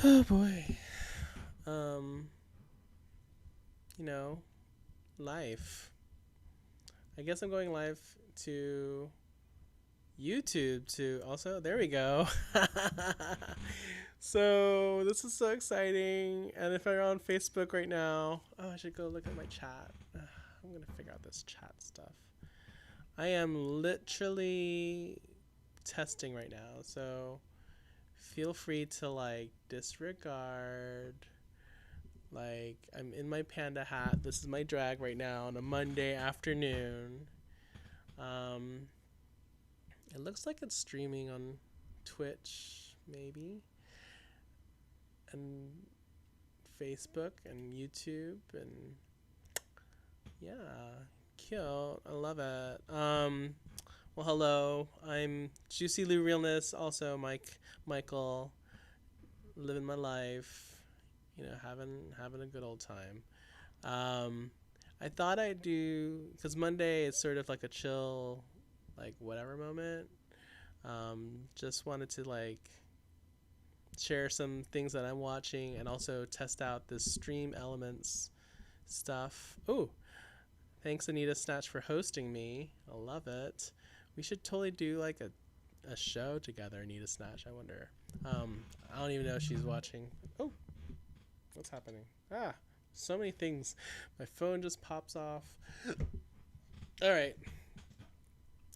Oh boy. Um, you know, life. I guess I'm going live to YouTube to also. There we go. So this is so exciting. And if I'm on Facebook right now, oh, I should go look at my chat. I'm gonna figure out this chat stuff. I am literally testing right now, so feel free to like disregard. Like, I'm in my panda hat. This is my drag right now on a Monday afternoon. Um, it looks like it's streaming on Twitch, maybe, and Facebook and YouTube, and yeah, cute. I love it. Well, hello. I'm Juicy Lou Realness. Also, Michael, living my life. Having a good old time. Um, I thought I'd do because Monday is sort of like a chill, like whatever moment. Just wanted to like share some things that I'm watching and also test out this Stream Elements stuff. Oh, thanks Anita Snatch for hosting me. I love it. We should totally do like a show together, Anita Snatch. I wonder. I don't even know if she's watching. Oh, what's happening? Ah, so many things. My phone just pops off. All right.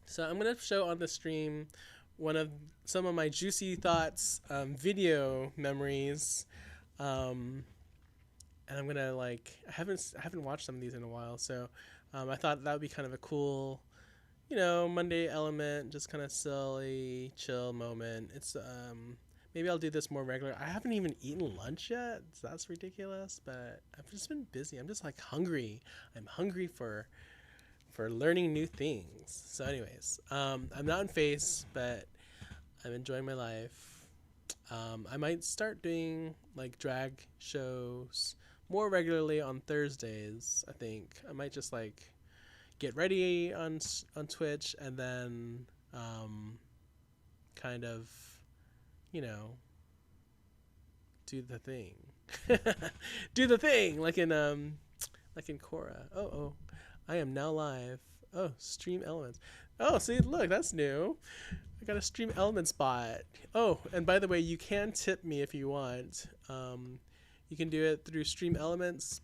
So I'm gonna show on the stream one of some of my juicy thoughts, video memories, um, and I'm gonna like I haven't watched some of these in a while, so I thought that would be kind of a cool, Monday element, just kind of silly, chill moment. It's maybe I'll do this more regular. I haven't even eaten lunch yet. So that's ridiculous, but I've just been busy. I'm just like hungry. I'm hungry for learning new things. So, anyways, I'm not in face, but I'm enjoying my life. I might start doing like drag shows more regularly on Thursdays. I think I might just like get ready on Twitch and then kind of you know do the thing, do the thing like in Korra. Oh, I am now live. Oh, stream elements. Oh, see, look, that's new. I got a stream element spot. Oh, and by the way, you can tip me if you want. You can do it through Stream Elements.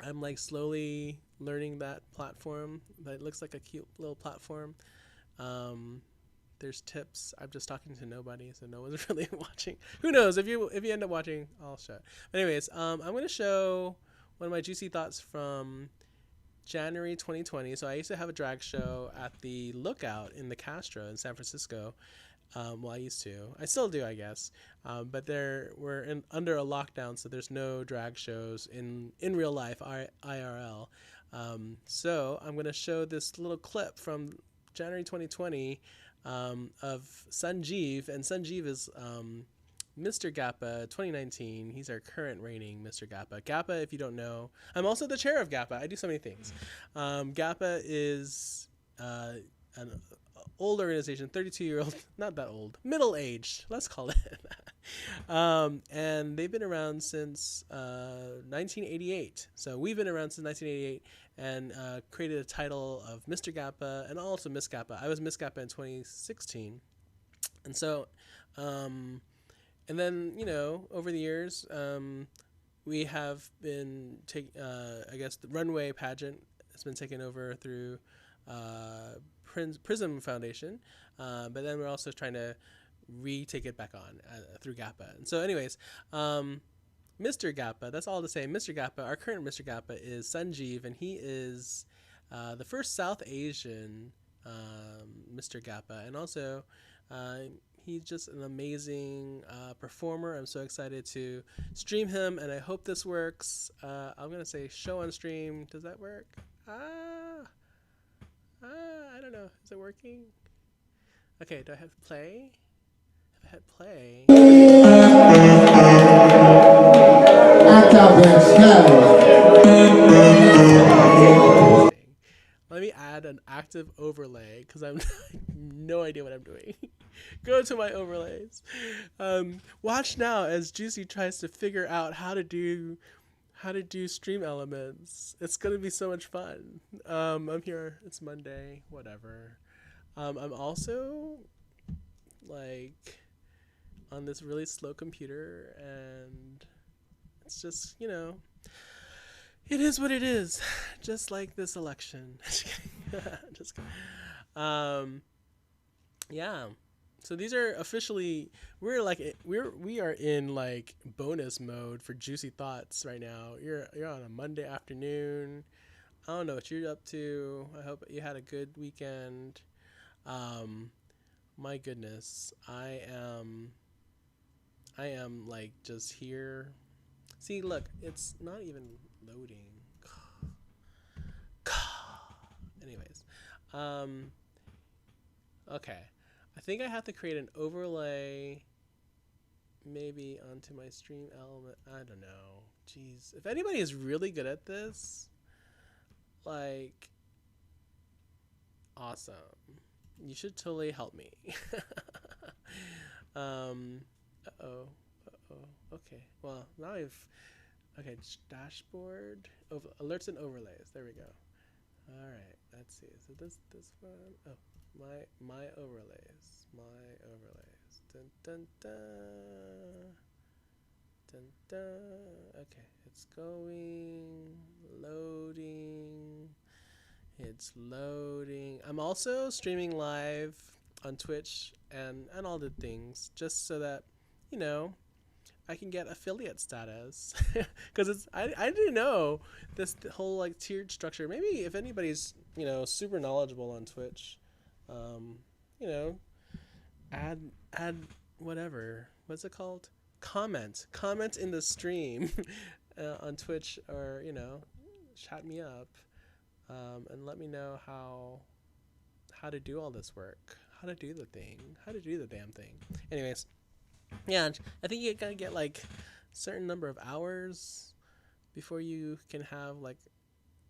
I'm like slowly learning that platform. That looks like a cute little platform. Um, there's tips. I'm just talking to nobody, so no one's really watching. Who knows? If you end up watching, I'll show it. But anyways, I'm gonna show one of my juicy thoughts from January 2020. So I used to have a drag show at the Lookout in the Castro in San Francisco. Well, I used to. I still do, I guess. But we're under a lockdown, so there's no drag shows in real life, IRL. So I'm gonna show this little clip from January 2020 of Sanjeev, and Sanjeev is Mr. Gappa 2019. He's our current reigning Mr. Gappa. Gappa, if you don't know, I'm also the chair of Gappa. I do so many things. Gappa is an old organization, 32-year-old, not that old, middle-aged, let's call it that. And they've been around since 1988. So we've been around since 1988 and created a title of Mr. Gappa and also Miss Gappa. I was Miss Gappa in 2016. And so, and then, over the years, we have been I guess the runway pageant has been taken over through Prism Foundation, but then we're also trying to retake it back on through GAPPA. And so, anyways, Mr. GAPPA, that's all to say. Mr. GAPPA, our current Mr. GAPPA is Sanjeev, and he is the first South Asian Mr. GAPPA, and also he's just an amazing performer. I'm so excited to stream him, and I hope this works. I'm going to say show on stream. Does that work? I don't know. Is it working? Okay, do I have play? If I hit play. Let me add an active overlay because I'm no idea what I'm doing. Go to my overlays. Watch now as Juicy tries to figure out how to do stream elements. It's gonna be so much fun. I'm here. It's Monday. Whatever. I'm also like on this really slow computer, and it's just it is what it is. Just like this election. Just kidding. Just kidding. Um, yeah. So these are officially we are in like bonus mode for Juicy Thoughts right now. You're on a Monday afternoon. I don't know what you're up to. I hope you had a good weekend. Um, my goodness, I am like just here. See, look, it's not even loading. Anyways, um, okay. I think I have to create an overlay maybe onto my stream element. I don't know. Jeez. If anybody is really good at this, like, awesome. You should totally help me. Uh-oh. Uh-oh. Okay. Well, now I've... Okay, dashboard. Alerts and overlays. There we go. All right. Let's see. So this one. Oh, my overlays. My overlays. Dun dun dun. Dun dun. Okay, it's going. Loading. It's loading. I'm also streaming live on Twitch and all the things just so that you know I can get affiliate status because I didn't know this whole like tiered structure. Maybe if anybody's super knowledgeable on Twitch, um, you know, add whatever. What's it called? Comment in the stream on Twitch, or chat me up, and let me know how to do all this work, how to do the thing, how to do the damn thing. Anyways. Yeah, I think you gotta get like a certain number of hours before you can have like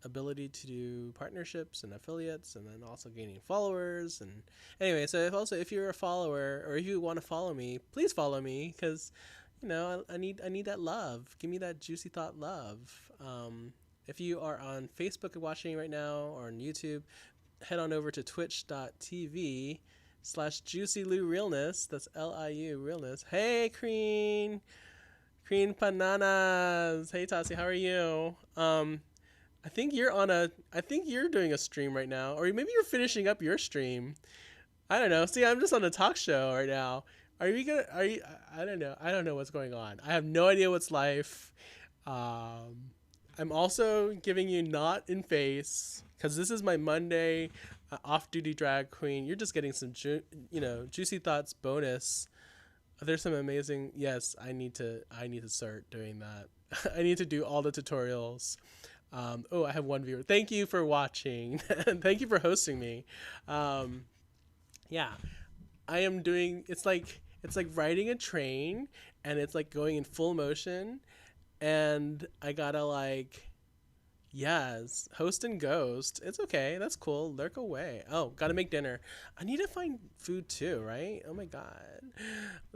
ability to do partnerships and affiliates, and then also gaining followers. And anyway, so if you're a follower or if you want to follow me, please follow me because I need that love. Give me that Juicy Thought love. If you are on Facebook watching right now or on YouTube, head on over to twitch.tv/Juicy Realness. That's LIU Realness. Hey, Crean Bananas. Hey, Tassie, how are you? I think you're doing a stream right now, or maybe you're finishing up your stream. I don't know. See, I'm just on a talk show right now. Are you? I don't know. I don't know what's going on. I have no idea what's life. I'm also giving you not in face because this is my Monday off-duty drag queen. You're just getting some Juicy Thoughts bonus. There's some amazing. Yes, I need to start doing that. I need to do all the tutorials. I have one viewer. Thank you for watching. Thank you for hosting me. Yeah, I am doing. It's like riding a train, and it's like going in full motion, and I gotta like. Yes, host and ghost. It's okay. That's cool. Lurk away. Oh, gotta make dinner. I need to find food too, right? Oh my god.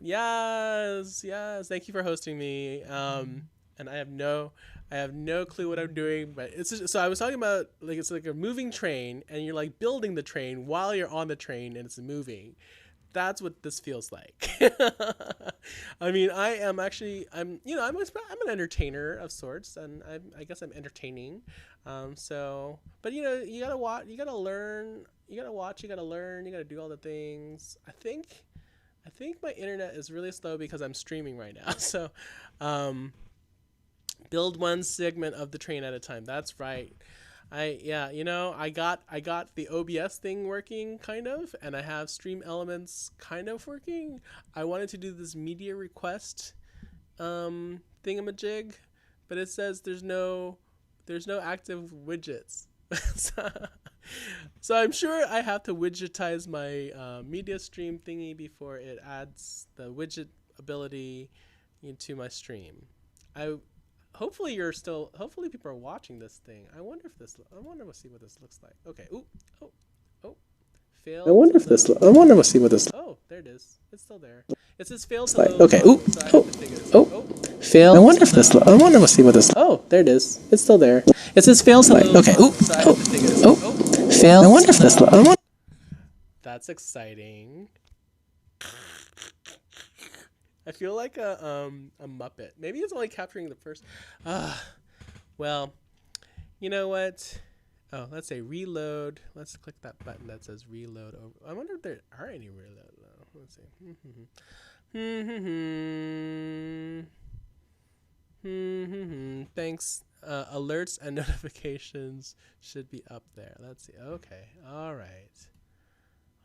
Yes, yes. Thank you for hosting me. And I have no clue what I'm doing, but it's just, so I was talking about like it's like a moving train, and you're like building the train while you're on the train, and it's moving. That's what this feels like. I mean, I'm an entertainer of sorts, and I guess I'm entertaining. But you gotta watch, you gotta learn, you gotta watch, you gotta learn, you gotta do all the things. I think my internet is really slow because I'm streaming right now. So, build one segment of the train at a time. That's right. I got the OBS thing working kind of, and I have Stream Elements kind of working. I wanted to do this media request thingamajig, but it says there's no active widgets. So I'm sure I have to widgetize my media stream thingy before it adds the widget ability into my stream. Hopefully people are watching this thing. I wonder to see what this looks like. Okay. Ooh. Oh. I wonder if this. I wonder what see what this. Oh, there it is. It's still there. It says failed to load. Okay. Ooh. So I have to figure this out. Oh. Failed. I wonder if this. I wonder what see what this. Oh, there it is. It's still there. It says failed to load. Okay. Ooh. So I have to figure this out. Oh. Failed. I wonder if this. I wonder. That's exciting. I feel like a Muppet. Maybe it's only capturing the first. Well, you know what? Oh, let's say reload. Let's click that button that says reload. Over. I wonder if there are any reload though. Let's see. Thanks. Alerts and notifications should be up there. Let's see. Okay. All right.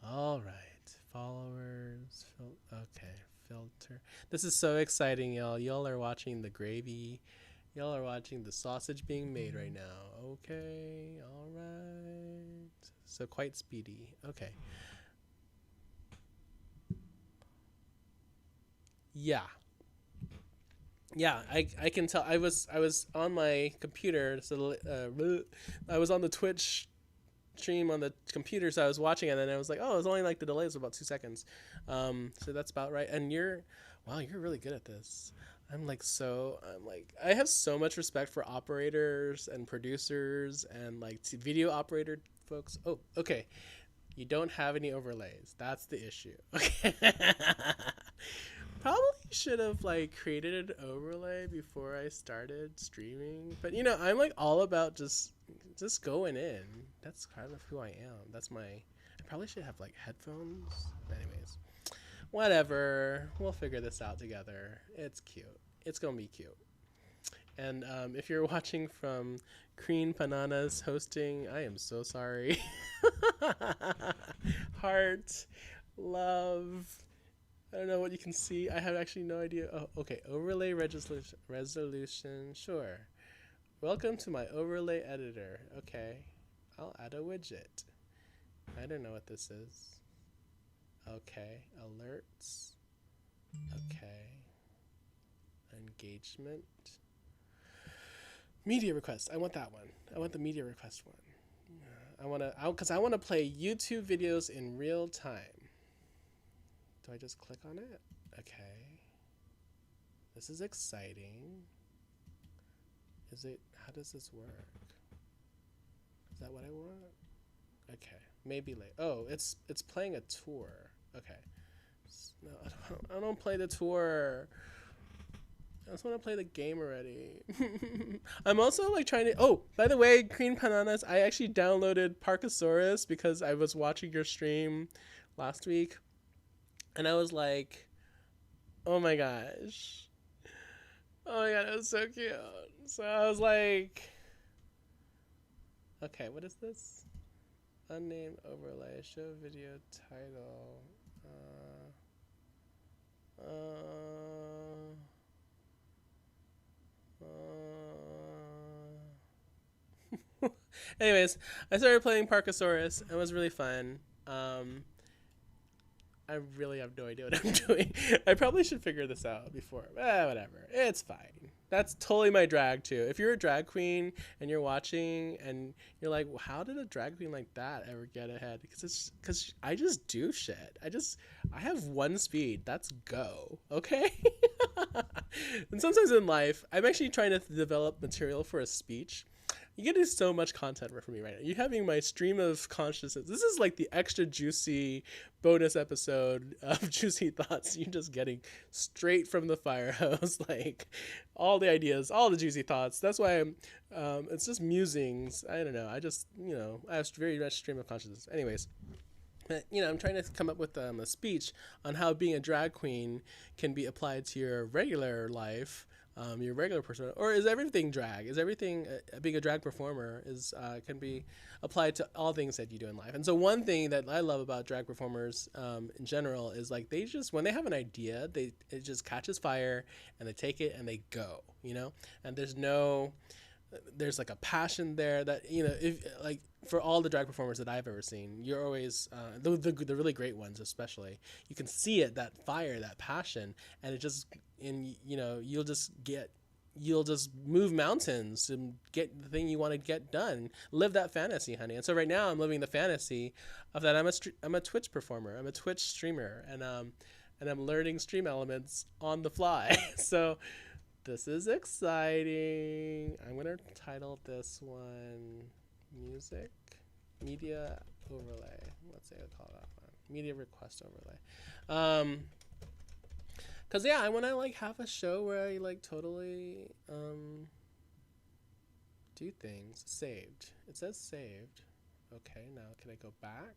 All right. Followers. Okay. Filter. This is so exciting, y'all. Y'all are watching the gravy. Y'all are watching the sausage being made right now. Okay. All right. So quite speedy. Okay. Yeah. Yeah, I can tell. I was on my computer, so I was on the Twitch stream on the computer, so I was watching it, and then I was like, oh, it was only like the delay was about 2 seconds, so that's about right. And wow, you're really good at this. I'm like, I have so much respect for operators and producers and like video operator folks. Oh, okay. You don't have any overlays. That's the issue. Okay. Probably should have like created an overlay before I started streaming. But I'm like all about just going in. That's kind of who I am. I probably should have like headphones. Anyways, whatever. We'll figure this out together. It's cute. It's gonna be cute. And if you're watching from Crean Bananas hosting, I am so sorry. Heart, love. I don't know what you can see. I have actually no idea. Oh, okay. Overlay resolution. Sure. Welcome to my overlay editor. Okay. I'll add a widget. I don't know what this is. Okay. Alerts. Okay. Engagement. Media request. I want that one. I want the media request one. Because I want to play YouTube videos in real time. Do I just click on it? Okay. This is exciting. How does this work? Is that what I want? Okay. Maybe late. Oh, it's playing a tour. Okay. No, I don't play the tour. I just want to play the game already. I'm also like trying to. Oh, by the way, Crean Bananas, I actually downloaded Parkasaurus because I was watching your stream last week. And I was like, oh my gosh. Oh my god, it was so cute. So I was like, okay, what is this? Unnamed overlay, show video title. Anyways, I started playing Parkasaurus. It was really fun. I really have no idea what I'm doing. I probably should figure this out before. Whatever. It's fine. That's totally my drag too. If you're a drag queen and you're watching and you're like, well, how did a drag queen like that ever get ahead? Because I just do shit. I have one speed. That's go. Okay. And sometimes in life, I'm actually trying to develop material for a speech. You get to so much content from me right now. You're having my stream of consciousness. This is like the extra juicy bonus episode of Juicy Thoughts. You're just getting straight from the fire hose, like all the ideas, all the juicy thoughts. That's why it's just musings. I don't know. I have very much stream of consciousness. Anyways. I'm trying to come up with a speech on how being a drag queen can be applied to your regular life. Your regular person, or is everything drag? Is everything being a drag performer can be applied to all things that you do in life? And so one thing that I love about drag performers in general is like they just when they have an idea, it just catches fire and they take it and they go, and there's like a passion there that if like for all the drag performers that I've ever seen, you're always the really great ones especially, you can see it, that fire, that passion, and it just you'll just get you'll just move mountains and get the thing you want to get done. Live that fantasy, honey. And so right now I'm living the fantasy of that I'm a Twitch performer. I'm a Twitch streamer, and I'm learning stream elements on the fly. So this is exciting. I'm gonna title this one music media overlay. Let's say I call that one media request overlay. Cause yeah, I want to like have a show where I like totally do things. Saved. It says saved. Okay, now can I go back?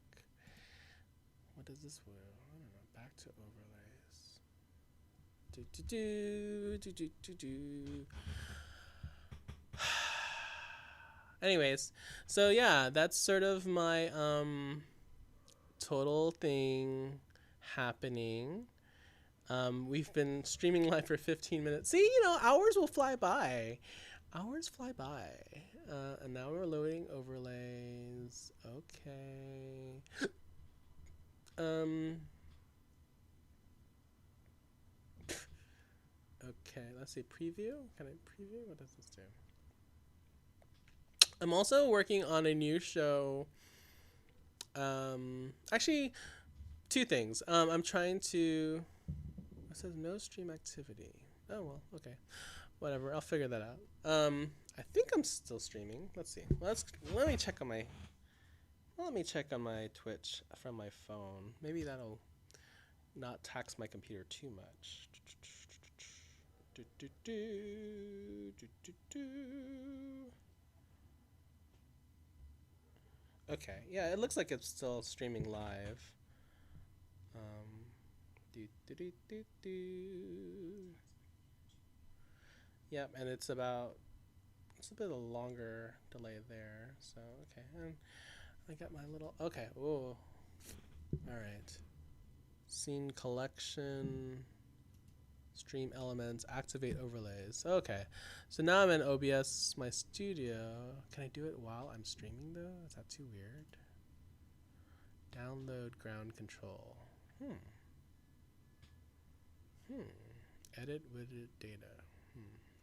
What does this do? I don't know. Back to overlays. Do do do do do do. Anyways, so yeah, that's sort of my total thing happening. We've been streaming live for 15 minutes. See, you know, hours will fly by. Hours fly by. And now we're loading overlays. Okay. Okay, let's see. Preview? Can I preview? What does this do? I'm also working on a new show. Actually, two things. I'm trying to... It says no stream activity. Oh, well, okay. Whatever, I'll figure that out. I think I'm still streaming. Let's see. Let me check on my Twitch from my phone. Maybe that'll not tax my computer too much. Okay, yeah, it looks like it's still streaming live. Yep, and it's a bit of a longer delay there. So okay, and I got my little Ooh, all right. Scene collection, stream elements, activate overlays. Okay, so now I'm in OBS, my studio. Can I do it while I'm streaming though? Is that too weird? Download ground control. Edit widget data.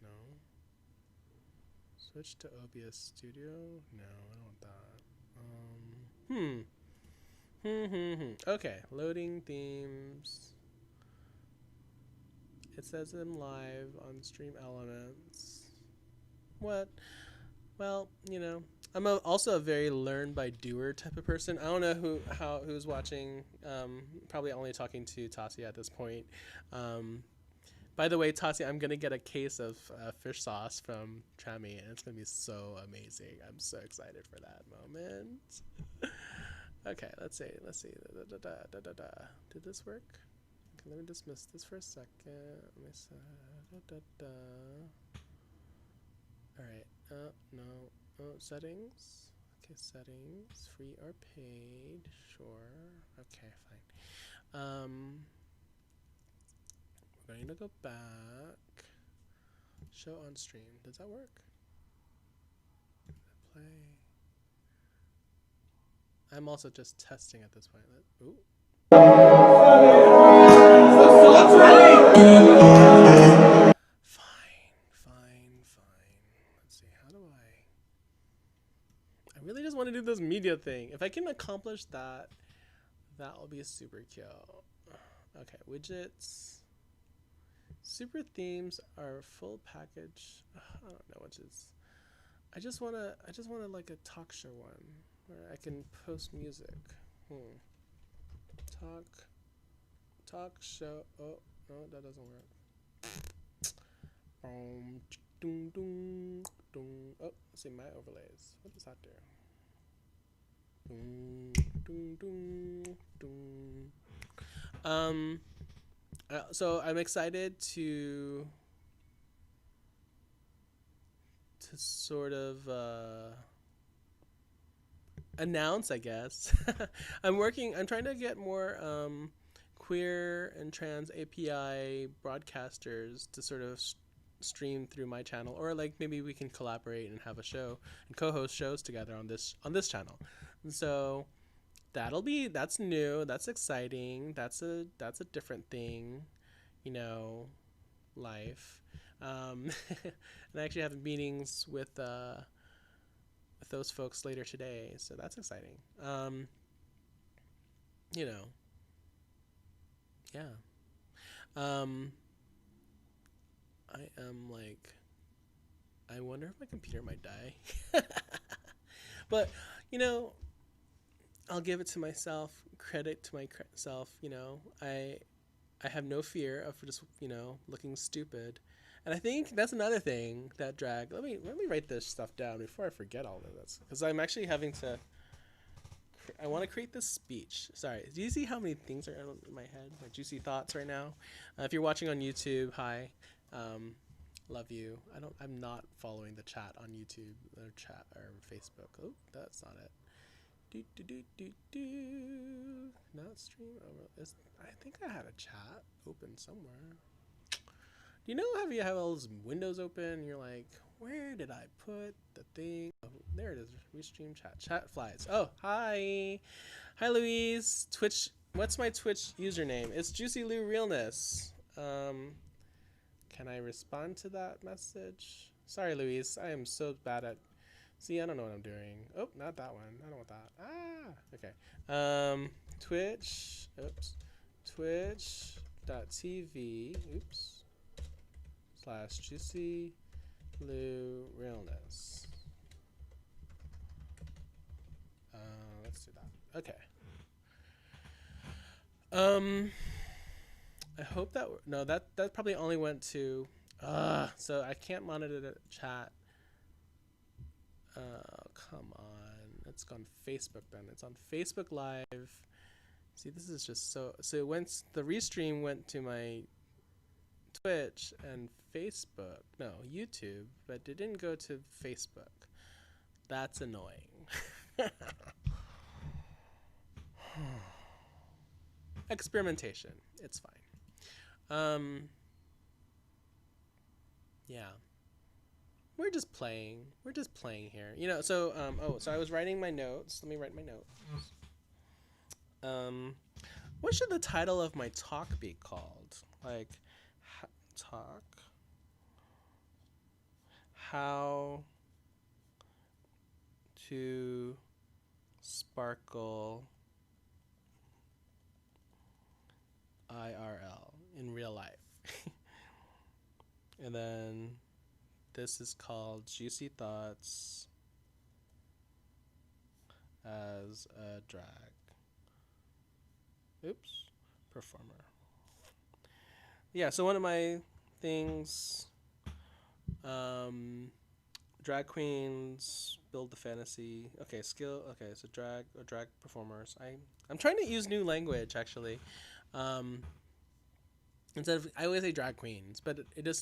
No. Switch to OBS Studio. No, I don't want that. Okay, loading themes. It says I'm live on Stream Elements. What? Well, you know, I'm also a very learn by doer type of person. I don't know who's watching. Probably only talking to Tati at this point. By the way, Tati, I'm gonna get a case of fish sauce from Trami, and it's gonna be so amazing. I'm so excited for that moment. Okay, let's see. Did this work? Okay, let me dismiss this for a second. Let me say, All right. No. Oh, settings. Okay, settings. Free or paid? Sure. Okay, fine. We're going to go back. Show on stream. Does that work? Play. I'm also just testing at this point. Ooh. Fine. Let's see. How do I really just want to do this media thing. If I can accomplish that, that will be super cute. Okay, widgets. Super themes are full package. I don't know which is. I just wanna like a talk show one where I can post music. Talk show. Oh no, that doesn't work. Oh, let's see my overlays. What does that do? So I'm excited to sort of announce, I guess. I'm trying to get more queer and trans API broadcasters to sort of stream through my channel, or like maybe we can collaborate and have a show and co-host shows together on this channel. And so that's new, that's exciting, that's a different thing, you know. life. And I actually have meetings with those folks later today, so that's exciting. You know, yeah. Um, I am like, I wonder if my computer might die. But you know, I'll give it to myself. Credit to myself. I have no fear of just looking stupid, and I think that's another thing that drag. Let me write this stuff down before I forget all of this, because I'm actually having to. I want to create this speech. Sorry, do you see how many things are in my head? My juicy thoughts right now. If you're watching on YouTube, hi. Love you. I'm not following the chat on YouTube or chat or Facebook. Oh, that's not it. Do do do do do. Not stream over. I think I had a chat open somewhere. Do you know how you have all those windows open and you're like, where did I put the thing? Oh, there it is. Restream chat. Chat flies. Oh, hi. Hi, Louise. Twitch. What's my Twitch username? It's Juicy Lou Realness. Can I respond to that message? Sorry, Louise. I am so bad at. See, I don't know what I'm doing. Oh, not that one. I don't want that. Ah, okay. Twitch. Oops. Twitch.tv. Oops. / Juicy Lou Realness. Let's do that. Okay. I hope that no that probably only went to so I can't monitor the chat. Come on. It's on Facebook then. It's on Facebook Live. See, this is just so it went the restream went to my Twitch and Facebook. No, YouTube, but it didn't go to Facebook. That's annoying. Experimentation. It's fine. Yeah. We're just playing. We're just playing here. So so I was writing my notes. Let me write my notes. What should the title of my talk be called? Like talk how to sparkle IRL in real life. And then this is called Juicy Thoughts as a drag. Oops. Performer. Yeah, so one of my things, drag queens build the fantasy. Okay, skill. Okay, so drag performers. I'm trying to use new language actually. Instead of, I always say drag queens, but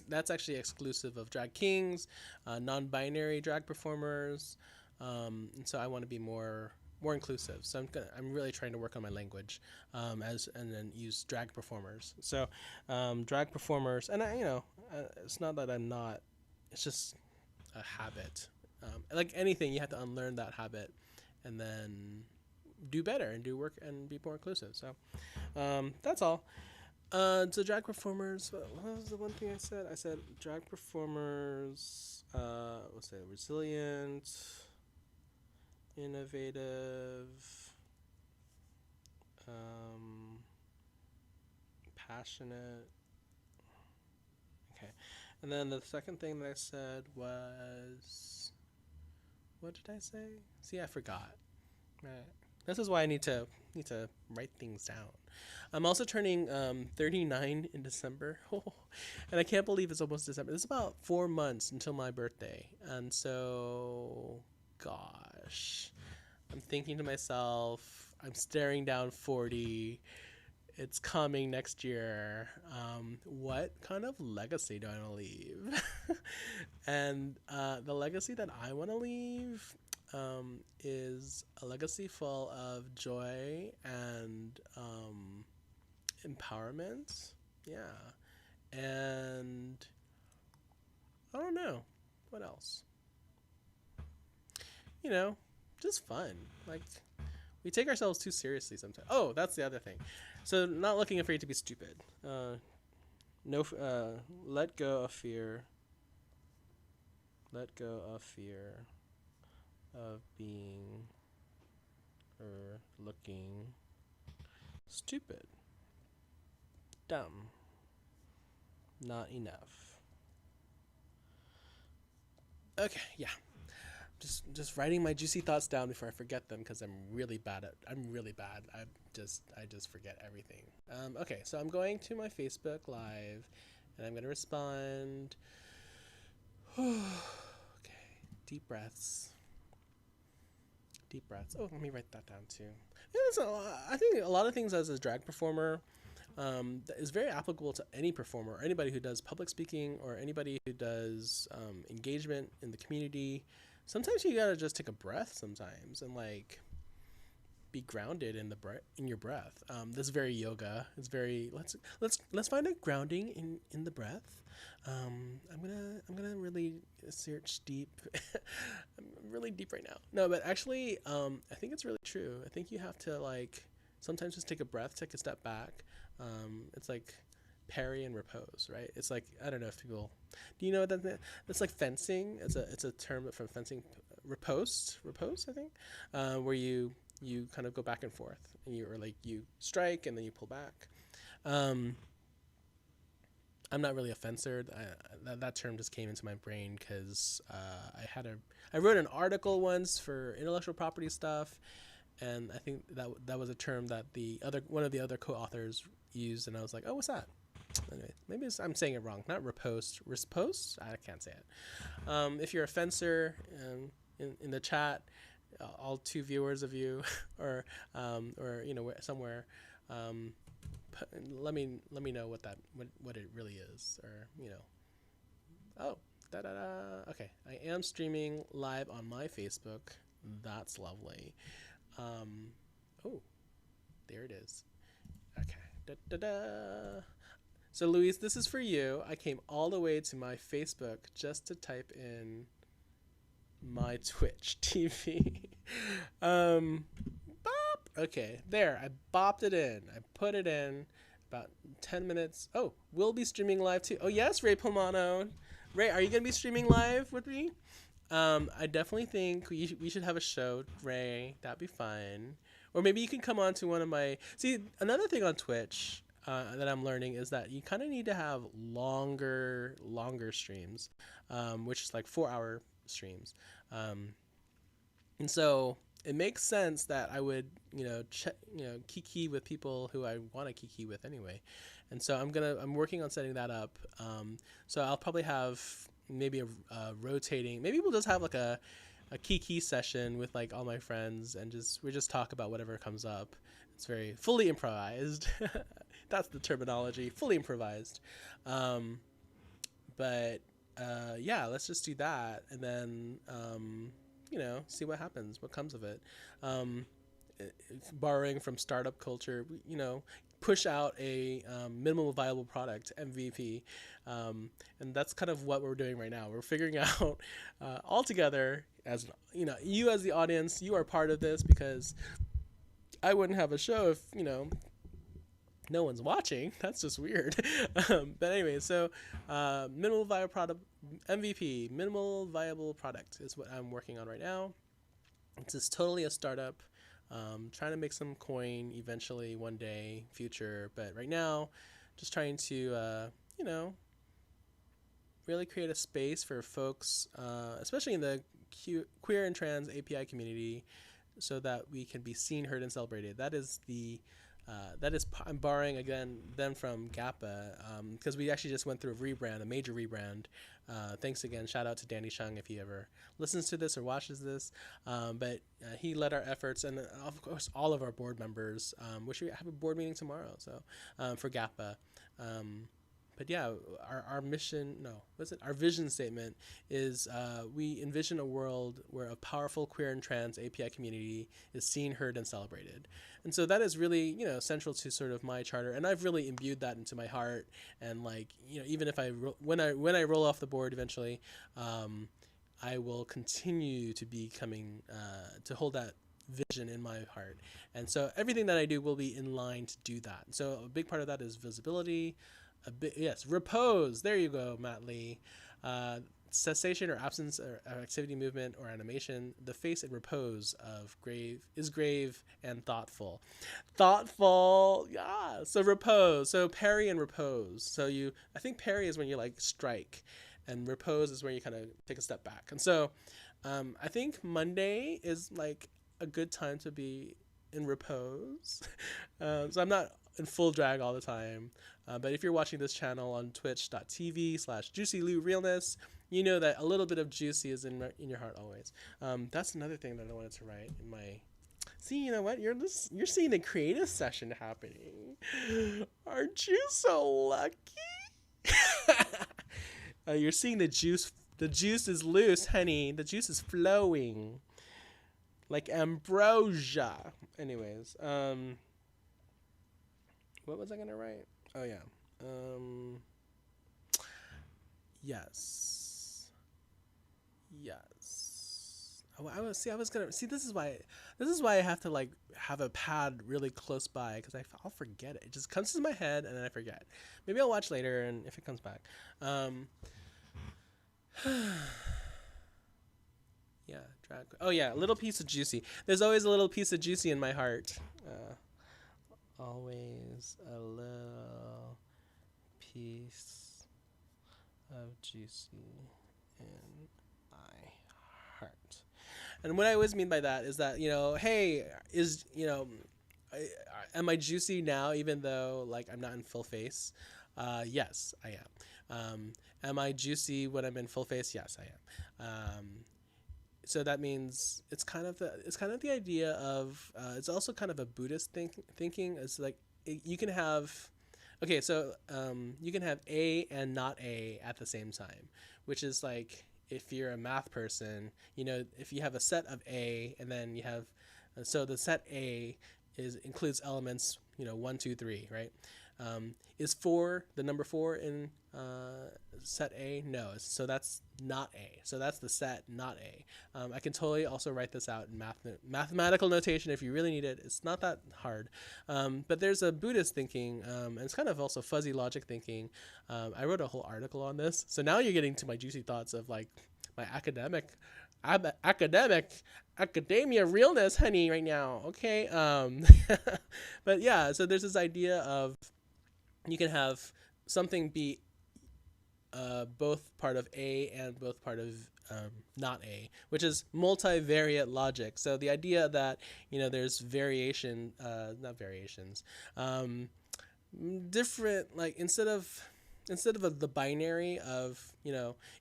that's actually exclusive of drag kings, non-binary drag performers, and so I want to be more inclusive. So I'm really trying to work on my language, and then use drag performers. So drag performers, and it's not that I'm not. It's just a habit. Like anything, you have to unlearn that habit, and then do better and do work and be more inclusive. So that's all. So drag performers. What was the one thing I said? I said drag performers. Let's say resilient, innovative, passionate. Okay, and then the second thing that I said was, what did I say? See, I forgot. Right. This is why I need to write things down. I'm also turning 39 in December, and I can't believe it's almost December. It's about 4 months until my birthday, and so, gosh, I'm thinking to myself, I'm staring down 40. It's coming next year. What kind of legacy do I want to leave? And the legacy that I want to leave is a legacy full of joy and empowerment. Yeah. And I don't know. What else? Just fun. Like, we take ourselves too seriously sometimes. Oh, that's the other thing. So, not looking afraid to be stupid. No, let go of fear. Let go of fear of being or looking stupid, dumb, not enough. Okay, yeah. Just writing my juicy thoughts down before I forget them because I'm really bad. I just forget everything. Okay, so I'm going to my Facebook live and I'm gonna respond. Okay, deep breaths. Deep breaths. Oh, let me write that down too. Yeah, I think a lot of things as a drag performer that is very applicable to any performer or anybody who does public speaking or anybody who does engagement in the community. Sometimes you gotta just take a breath sometimes and like be grounded in the in your breath. This is very yoga. It's very let's find a grounding in the breath. I'm gonna really search deep. I'm really deep right now. No, but actually, I think it's really true. I think you have to like sometimes just take a breath, take a step back. It's like parry and repose, right? It's like I don't know if people do you know what that it's like fencing. It's a term from fencing. Repose, I think, where you kind of go back and forth, and you or like you strike and then you pull back. Um, I'm not really a fencer. That term just came into my brain because I wrote an article once for intellectual property stuff, and I think that was a term that the other one of the other co-authors used, and I was like, oh, what's that? Anyway, maybe I'm saying it wrong. Not riposte, riposte. I can't say it. If you're a fencer, in the chat, all two viewers of you, or you know somewhere, um, let me know what it really is, or you know. Oh, da da da. Okay, I am streaming live on my Facebook. That's lovely. Um, oh, there it is. Okay. Da da da. So Luis, this is for you. I came all the way to my Facebook just to type in my Twitch TV. um, bop. Okay, there. I bopped it in. I put it in about 10 minutes. Oh, we'll be streaming live too. Oh, yes, Ray Pomano. Ray, are you going to be streaming live with me? I definitely think we should have a show, Ray. That'd be fun. Or maybe you can come on to one of my. See, another thing on Twitch that I'm learning is that you kind of need to have longer streams, which is like 4 hour streams. Um, and so it makes sense that I would, kiki with people who I want to kiki with anyway. And so I'm working on setting that up. So I'll probably have maybe a rotating, maybe we'll just have like a kiki session with like all my friends and we just talk about whatever comes up. It's very fully improvised. That's the terminology, fully improvised. But yeah, let's just do that, and then see what happens, what comes of it. Um, Borrowing from startup culture, push out a minimal viable product MVP, and that's kind of what we're doing right now. We're figuring out all together as you as the audience, you are part of this because I wouldn't have a show if no one's watching. That's just weird. But anyway, so minimal viable product MVP, minimal viable product is what I'm working on right now. It's just totally a startup. Trying to make some coin eventually one day, future. But right now, just trying to really create a space for folks, especially in the queer and trans API community, so that we can be seen, heard, and celebrated. I'm borrowing again them from GAPA because we actually just went through a major rebrand. Thanks again. Shout out to Danny Shung if he ever listens to this or watches this. But he led our efforts, and of course all of our board members, which we have a board meeting tomorrow. So for GAPA. But yeah, our mission, no, what's it? Our vision statement is we envision a world where a powerful queer and trans API community is seen, heard, and celebrated. And so that is really, central to sort of my charter. And I've really imbued that into my heart. And like, even if when I roll off the board eventually, I will continue to be to hold that vision in my heart. And so everything that I do will be in line to do that. So a big part of that is visibility. a bit. Yes, repose. There you go, Matt Lee. Uh, Cessation or absence of activity, movement, or animation. The face in repose of grave is grave and thoughtful. Thoughtful, yeah. So repose. So parry and repose. So I think parry is when you like strike, and repose is where you kind of take a step back. And so, I think Monday is like a good time to be in repose. So I'm not in full drag all the time. But if you're watching this channel on twitch.tv/JuicyLouRealness, you know that a little bit of juicy is in your heart always. That's another thing that I wanted to write in my. See, you know what? You're seeing the creative session happening. Aren't you so lucky? You're seeing the juice. The juice is loose, honey. The juice is flowing like ambrosia. Anyways, what was I gonna write? Oh yeah. Yes. Yes. I was gonna see. This is why I have to like have a pad really close by because I'll forget it. It just comes to my head and then I forget. Maybe I'll watch later and if it comes back. Yeah, drag. Oh yeah, a little piece of juicy. There's always a little piece of juicy in my heart. Always a little piece of juicy in my heart. And what I always mean by that is that, hey, am I juicy now even though like I'm not in full face? Yes, I am. Am I juicy when I'm in full face? Yes, I am. So that means it's kind of the idea of it's also kind of a Buddhist thinking. It's like you can have you can have A and not A at the same time, which is like if you're a math person, if you have a set of A and then you have so the set A includes elements 1, 2, 3, right? Is 4 the number 4 in set A? No, so that's not A. So that's the set, not A. I can totally also write this out in mathematical notation if you really need it. It's not that hard. But there's a Buddhist thinking, and it's kind of also fuzzy logic thinking. I wrote a whole article on this. So now you're getting to my juicy thoughts of like my academia realness, honey, right now. Okay. But yeah, so there's this idea of you can have something be both part of A and both part of not A, which is multivariate logic. So the idea that there's variation, not variations, different, like instead of the binary of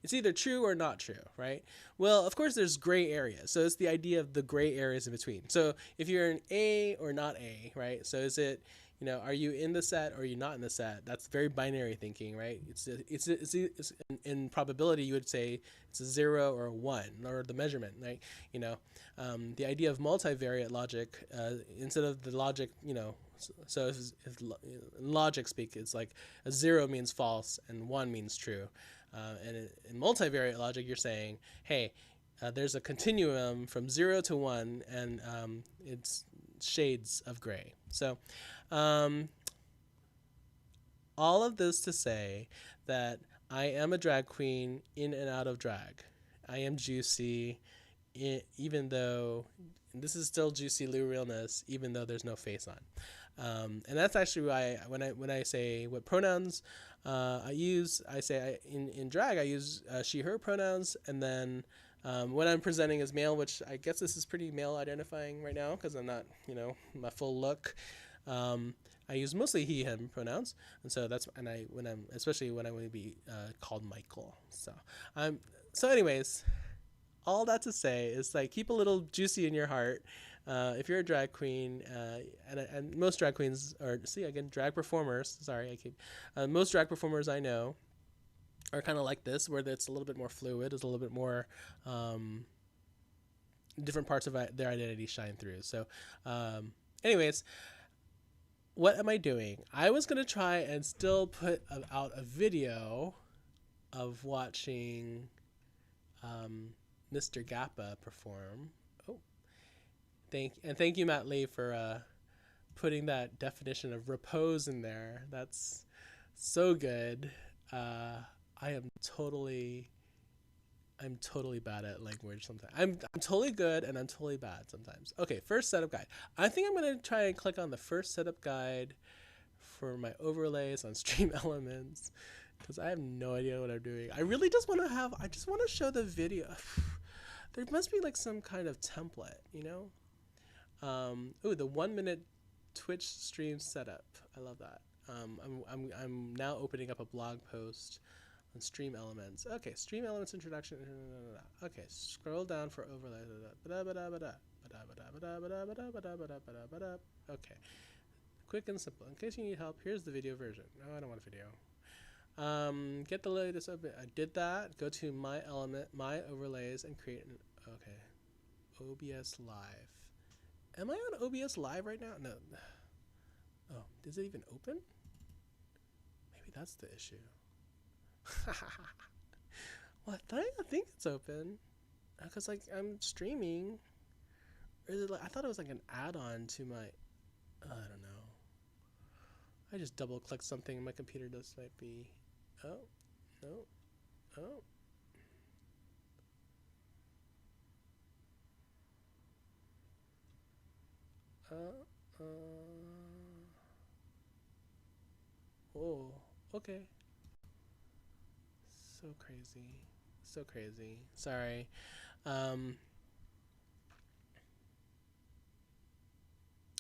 it's either true or not true, right? Well, of course there's gray areas, so it's the idea of the gray areas in between. So if you're an A or not A, right? So is it are you in the set or are you not in the set? That's very binary thinking, right? It's in probability you would say it's a 0 or a 1 or the measurement, right? The idea of multivariate logic, instead of the logic, so if logic speak, it's like a 0 means false and 1 means true. And in multivariate logic, you're saying, hey, there's a continuum from 0 to 1, and it's shades of gray. So all of this to say that I am a drag queen in and out of drag. I am juicy, even though this is still Juicy Lou Realness, even though there's no face on. And that's actually why when I say what pronouns I use, in drag I use she, her pronouns, and then when I'm presenting as male, which I guess this is pretty male identifying right now because I'm not my full look. I use mostly he, him pronouns, and so that's especially when I want to be called Michael. So anyways, all that to say is like keep a little juicy in your heart. If you're a drag queen, and most drag queens drag performers. Sorry, most drag performers I know are kind of like this, where it's a little bit more fluid, it's a little bit more different parts of their identity shine through. So, anyways. What am I doing? I was going to try and still put out a video of watching Mr. Gappa perform. Oh, thank you, Matt Lee, for putting that definition of repose in there. That's So good. Uh, I am totally I'm totally bad at language sometimes. I'm totally good and I'm totally bad sometimes. Okay, first setup guide. I think I'm gonna try and click on the first setup guide for my overlays on Stream Elements because I have no idea what I'm doing. I really just want to have. I just want to show the video. There must be like some kind of template, you know. Oh, the 1 minute Twitch stream setup. I love that. I'm now opening up a blog post on Stream Elements. Okay, Stream Elements introduction. Okay, scroll down for overlay. Okay, quick and simple. In case you need help, here's the video version. No, I don't want a video. Get the latest up. I did that. Go to my element, my overlays, and create an. Okay, OBS Live. Am I on OBS Live right now? No. Oh, is it even open? Maybe that's the issue. Well, I think it's open. Because, like, I'm streaming. Or is it like, I thought it was like an add-on to my. I don't know. I just double-clicked something and my computer just might be. Oh, no. Oh. Oh, okay. So crazy. So crazy. Sorry. Um,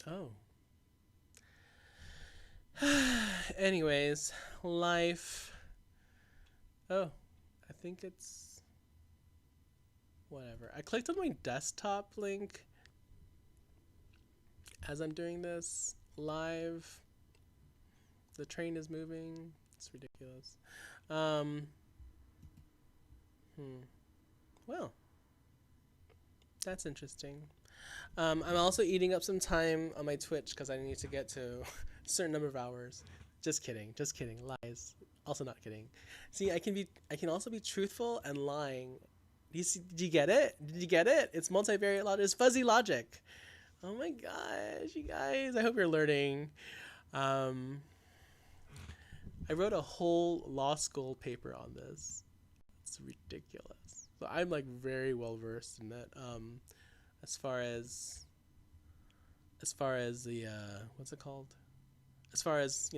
oh. Anyways, life. Oh, I think it's whatever. I clicked on my desktop link as I'm doing this live. The train is moving. It's ridiculous. Well, that's interesting. I'm also eating up some time on my Twitch because I need to get to a certain number of hours. Just kidding. Just kidding. Lies. Also not kidding. See, I can also be truthful and lying. Did you get it? Did you get it? It's multivariate logic. It's fuzzy logic. Oh my gosh, you guys. I hope you're learning. Um, I wrote a whole law school paper on this. It's ridiculous. So I'm like very well versed in it. As far as the what's it called? As far as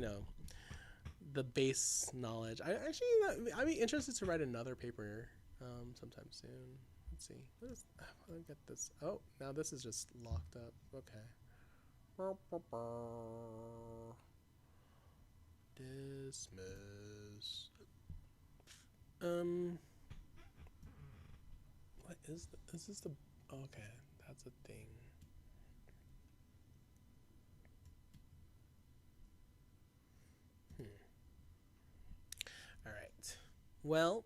the base knowledge. I'd be interested to write another paper sometime soon. Let's see. Let me get this. Oh, now this is just locked up. Okay. Dismiss. What is this the? Okay, that's a thing. All right. Well,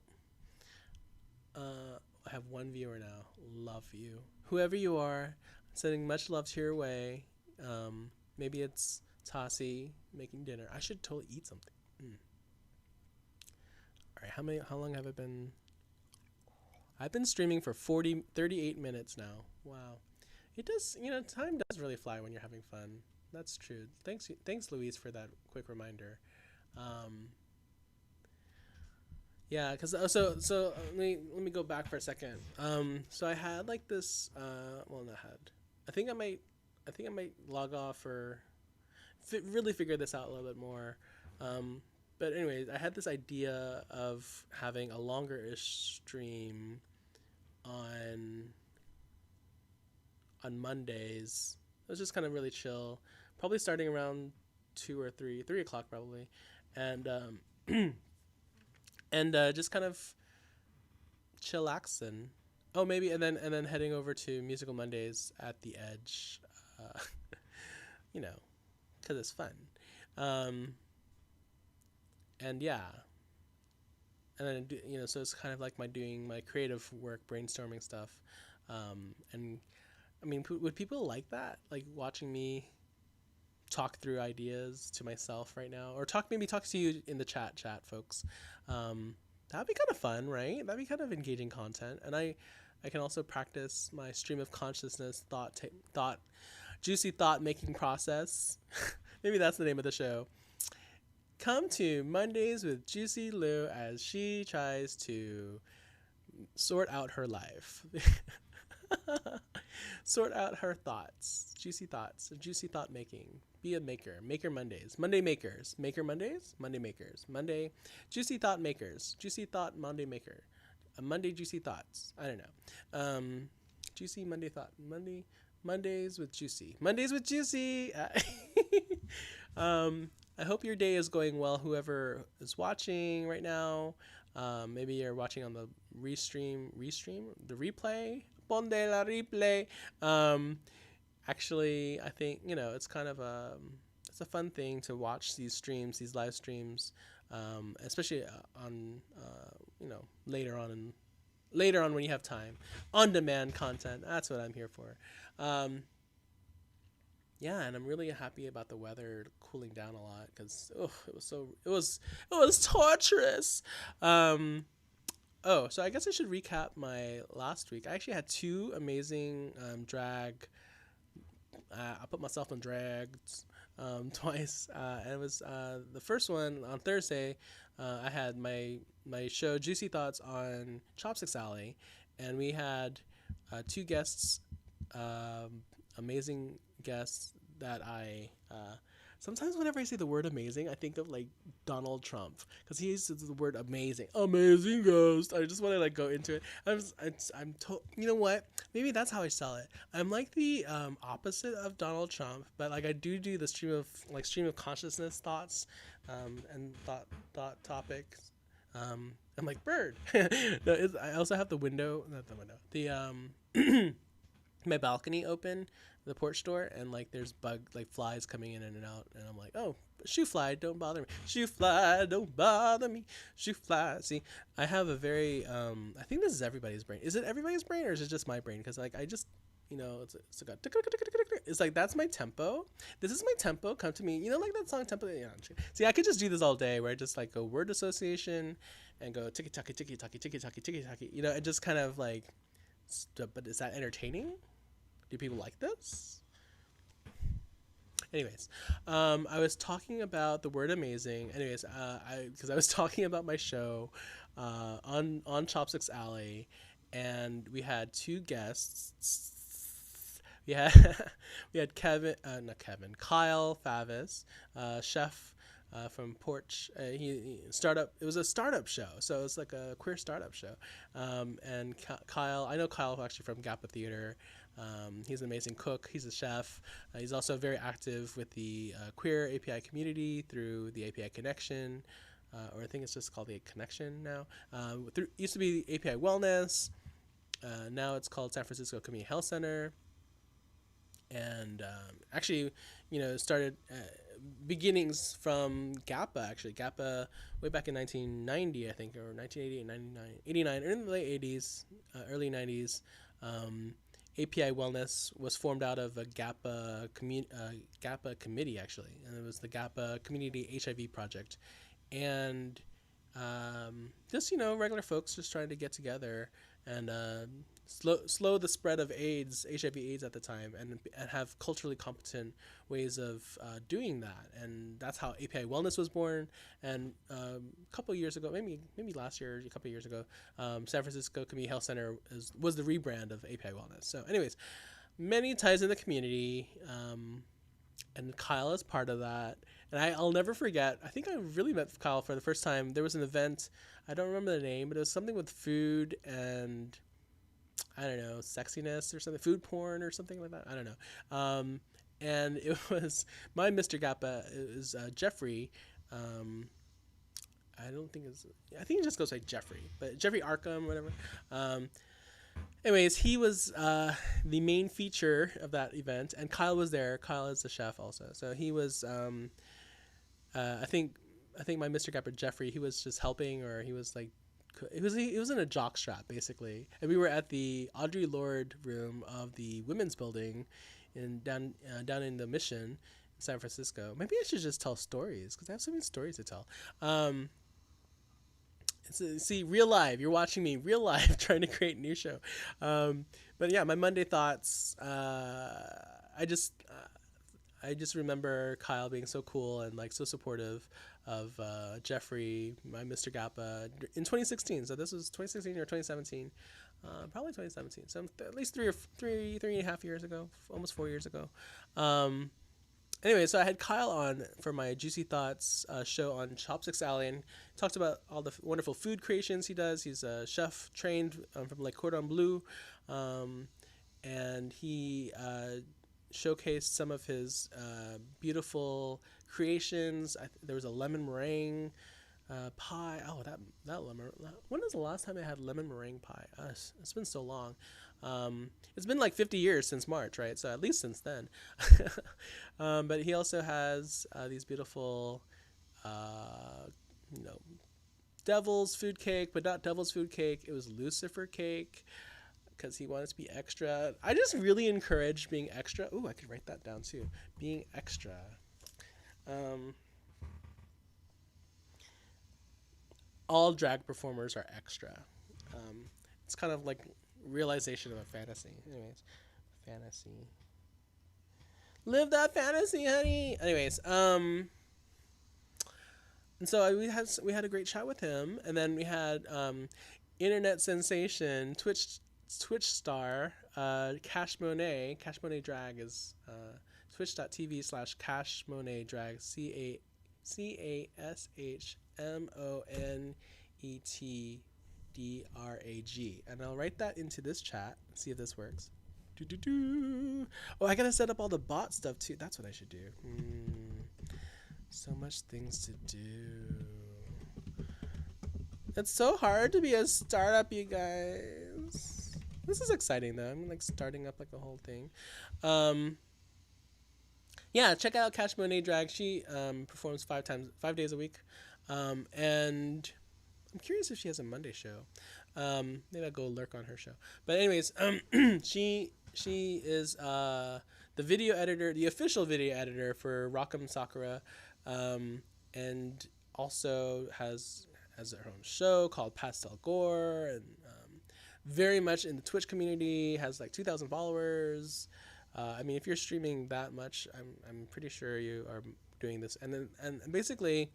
I have one viewer now. Love you, whoever you are. Sending much love to your way. Maybe it's Tassi making dinner. I should totally eat something. All right. How long have I been? I've been streaming for 38 minutes now. Wow. It does, time does really fly when you're having fun. That's true. Thanks, Louise, for that quick reminder. Yeah, because let me go back for a second. So I had like this. Well, not had. I think I might log off or really figure this out a little bit more. But anyways, I had this idea of having a longer-ish stream on Mondays. It was just kind of really chill, probably starting around 3 o'clock probably, and just kind of chillaxing. Oh, maybe and then heading over to Musical Mondays at the Edge, uh, because it's fun, and yeah, and then so it's kind of like doing my creative work, brainstorming stuff, and I mean, would people like that? Like watching me talk through ideas to myself right now, or maybe talk to you in the chat, folks. That'd be kind of fun, right? That'd be kind of engaging content, and I can also practice my stream of consciousness juicy thought making process. Maybe that's the name of the show. Come to Mondays with Juicy Lou as she tries to sort out her life. Sort out her thoughts, juicy thought making. Be a maker. Maker Mondays. Monday makers. Maker Mondays? Monday makers. Monday juicy thought makers. Juicy thought Monday maker. A Monday juicy thoughts. I don't know. Juicy Monday thought. Mondays with Juicy. Mondays with Juicy. I hope your day is going well, whoever is watching right now. Maybe you're watching on the the replay. Ponde la replay. Actually, I think, it's kind of it's a fun thing to watch these streams, these live streams, especially on, later on when you have time. On-demand content. That's what I'm here for. Yeah, and I'm really happy about the weather cooling down a lot because it was torturous. So I guess I should recap my last week. I actually had two amazing drag. I put myself in drag twice, and it was the first one on Thursday. I had my show Juicy Thoughts on Chopsticks Alley, and we had two guests, amazing guests that I sometimes whenever I say the word amazing, I think of like Donald Trump because he uses the word amazing guest. I just want to like go into it. You know what? Maybe that's how I sell it. I'm like the opposite of Donald Trump, but like I do the stream of consciousness thoughts, and thought topics. I'm like Bird. No, I also have not the window, the my balcony open, the porch door, and like there's flies coming in and out, and I'm like, oh, shoe fly, don't bother me. Shoe fly, don't bother me. Shoe fly. See, I have a very I think this is everybody's brain. Is it everybody's brain or is it just my brain? Because like I just it's like that's my tempo. This is my tempo. Come to me. Like that song tempo. Yeah. See, I could just do this all day, where I just like go word association and go tiki taki tiki taki tiki taki tiki taki. It just kind of like. But is that entertaining? Do people like this? Anyways, I was talking about the word amazing. Anyways, because I was talking about my show on Chopsticks Alley, and we had two guests. We had Kyle Favis, chef from Porch. It was a startup show, so it's like a queer startup show. And Kyle, I know Kyle actually from Gappa Theater. He's an amazing cook. He's a chef. He's also very active with the queer API community through the API Connection, or I think it's just called the Connection now. It used to be API Wellness. Now it's called San Francisco Community Health Center. And actually, started beginnings from Gappa, actually. Gappa, way back in 1990, I think, or 1988, 89, in the late 80s, early 90s. API Wellness was formed out of a Gappa committee, actually. And it was the Gappa Community HIV Project. And just, regular folks just trying to get together and slow the spread of HIV AIDS at the time, and have culturally competent ways of doing that. And that's how API Wellness was born. And a couple of years ago, maybe last year, a couple of years ago, San Francisco Community Health Center was the rebrand of API Wellness. So anyways, many ties in the community, and Kyle is part of that. And I'll never forget, I think I really met Kyle for the first time. There was an event, I don't remember the name, but it was something with food and, I don't know, sexiness or something, food porn or something like that. I don't know. And it was my Mr. Gappa is Jeffrey. I think it just goes like Jeffrey, but Jeffrey Arkham, whatever. Anyways, he was the main feature of that event, and Kyle was there. Kyle is the chef also, so he was. I think my Mr. Gappa Jeffrey, he was just helping, or he was like. He was in a jockstrap basically, and we were at the Audre Lorde room of the women's building, down in the Mission, in San Francisco. Maybe I should just tell stories because I have so many stories to tell. See, real live. You're watching me real live trying to create a new show. But yeah, my Monday thoughts. I just remember Kyle being so cool and like so supportive of Jeffrey, my Mr. Gappa, in 2016. So this was 2016 or 2017, probably 2017. So at least three and a half years ago, almost 4 years ago. Anyway, so I had Kyle on for my Juicy Thoughts show on Chopsticks Alley, and talked about all the wonderful food creations he does. He's a chef trained from like Cordon Bleu, and he showcased some of his beautiful creations. There was a lemon meringue pie. Oh, that lemon. When was the last time I had lemon meringue pie? It's been so long. It's been like 50 years since March, right? So at least since then. But he also has these beautiful, you know, devil's food cake, but not devil's food cake. It was Lucifer cake because he wanted to be extra. I just really encourage being extra. Ooh, I could write that down too. Being extra. All drag performers are extra. It's kind of like realization of a fantasy. Anyways, fantasy. Live that fantasy, honey. Anyways, and so we had a great chat with him, and then we had internet sensation Twitch star Cash Monet. Cash Monet Drag is twitch.tv/Cash Monet Drag CashMonetDrag, and I'll write that into this chat. See if this works. Oh, I gotta set up all the bot stuff too. That's what I should do. So much things to do. It's so hard to be a startup, you guys. This is exciting though. I'm like starting up like the whole thing. Yeah, check out Cash Monet Drag. She performs 5 days a week, and I'm curious if she has a Monday show. Maybe I'll go lurk on her show. But anyways, she is the video editor, the official video editor for Rock'em Sakura, and also has her own show called Pastel Gore, and very much in the Twitch community. Has like 2,000 followers. I mean, if you're streaming that much, I'm pretty sure you are doing this, and basically,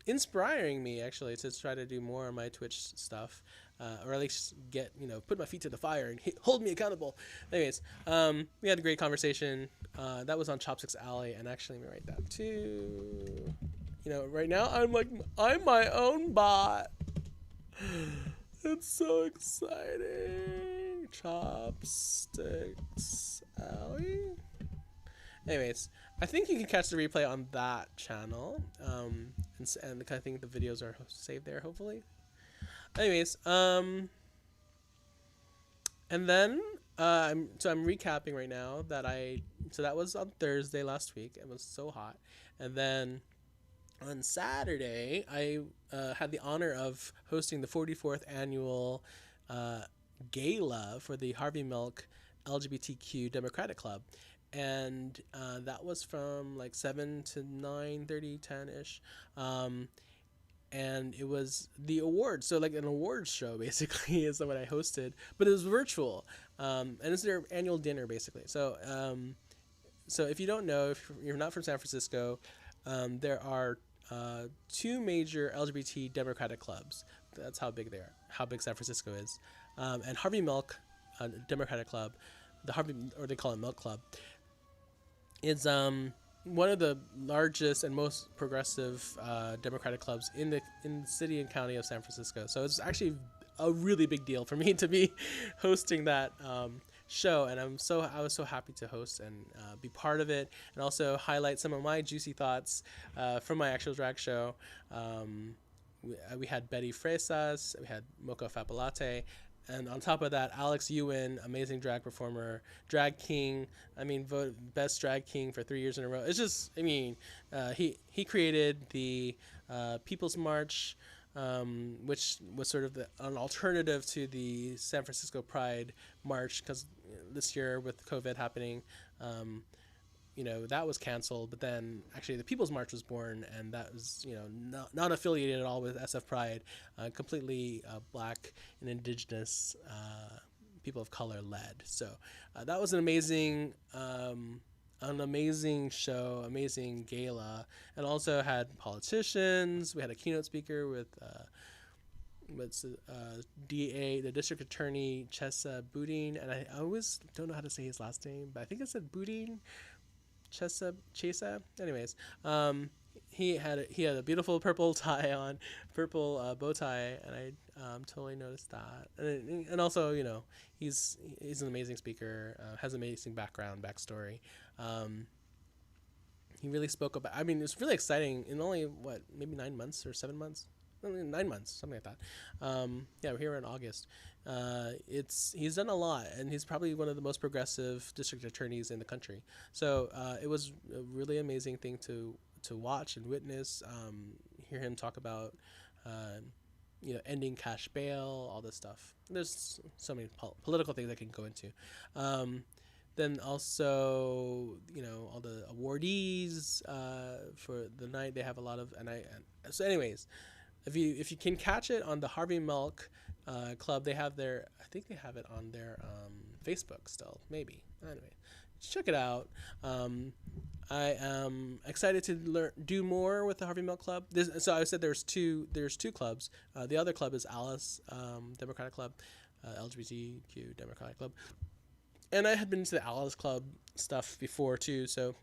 inspiring me actually to try to do more of my Twitch stuff, or at least get put my feet to the fire and hold me accountable. Anyways, we had a great conversation. That was on Chopsticks Alley, and actually, let me write that too. Right now I'm my own bot. It's so exciting. Chopsticks Alley. Anyways, I think you can catch the replay on that channel. And I think the videos are saved there, hopefully. Anyways, and then I'm recapping right now so that was on Thursday last week. It was so hot. And then on Saturday, I had the honor of hosting the 44th annual gala for the Harvey Milk LGBTQ Democratic Club. And that was from like 7 to 9:30, 10-ish. And it was the awards. So like an awards show basically is what I hosted, but it was virtual. And it's their annual dinner basically. So if you don't know, if you're not from San Francisco, there are 2 major LGBT Democratic clubs. That's how big they are, how big San Francisco is. And Harvey Milk Democratic Club, they call it Milk Club, is one of the largest and most progressive Democratic clubs in the city and county of San Francisco. So it's actually a really big deal for me to be hosting that show, and I was so happy to host and be part of it, and also highlight some of my juicy thoughts from my actual drag show. We had Betty Fresas, we had Mocha Fapalate, and on top of that, Alex Ewan, amazing drag performer, drag king. I mean, voted best drag king for 3 years in a row. It's just, I mean, he created the People's March, which was sort of an alternative to the San Francisco Pride March, because this year with COVID happening, that was canceled. But then actually the People's March was born, and that was not affiliated at all with SF Pride, completely Black and Indigenous people of color led. So that was an amazing an amazing show, amazing gala, and also had politicians. We had a keynote speaker with what's DA, the district attorney Chesa Boudin, and I always don't know how to say his last name, but I think I said Boudin, Chesa. Anyways, um, he had a beautiful purple tie on, purple bow tie, and I totally noticed that. And also, he's an amazing speaker, has an amazing backstory. Um, he really spoke about. I mean, it's really exciting. In only what, maybe 9 months or 7 months. I mean, 9 months, something like that. Yeah, we're here in August. It's he's done a lot, and he's probably one of the most progressive district attorneys in the country. So it was a really amazing thing to watch and witness. Hear him talk about, uh, ending cash bail, all this stuff. There's so many political things I can go into. Um, then also, all the awardees for the night. They have a lot of, so anyways, if you can catch it on the Harvey Milk Club, they have their, I think they have it on their Facebook still, maybe. Anyway, check it out. I am excited to do more with the Harvey Milk Club. So I said there's two clubs. The other club is Alice Democratic Club, LGBTQ Democratic Club, and I had been to the Alice Club stuff before too. So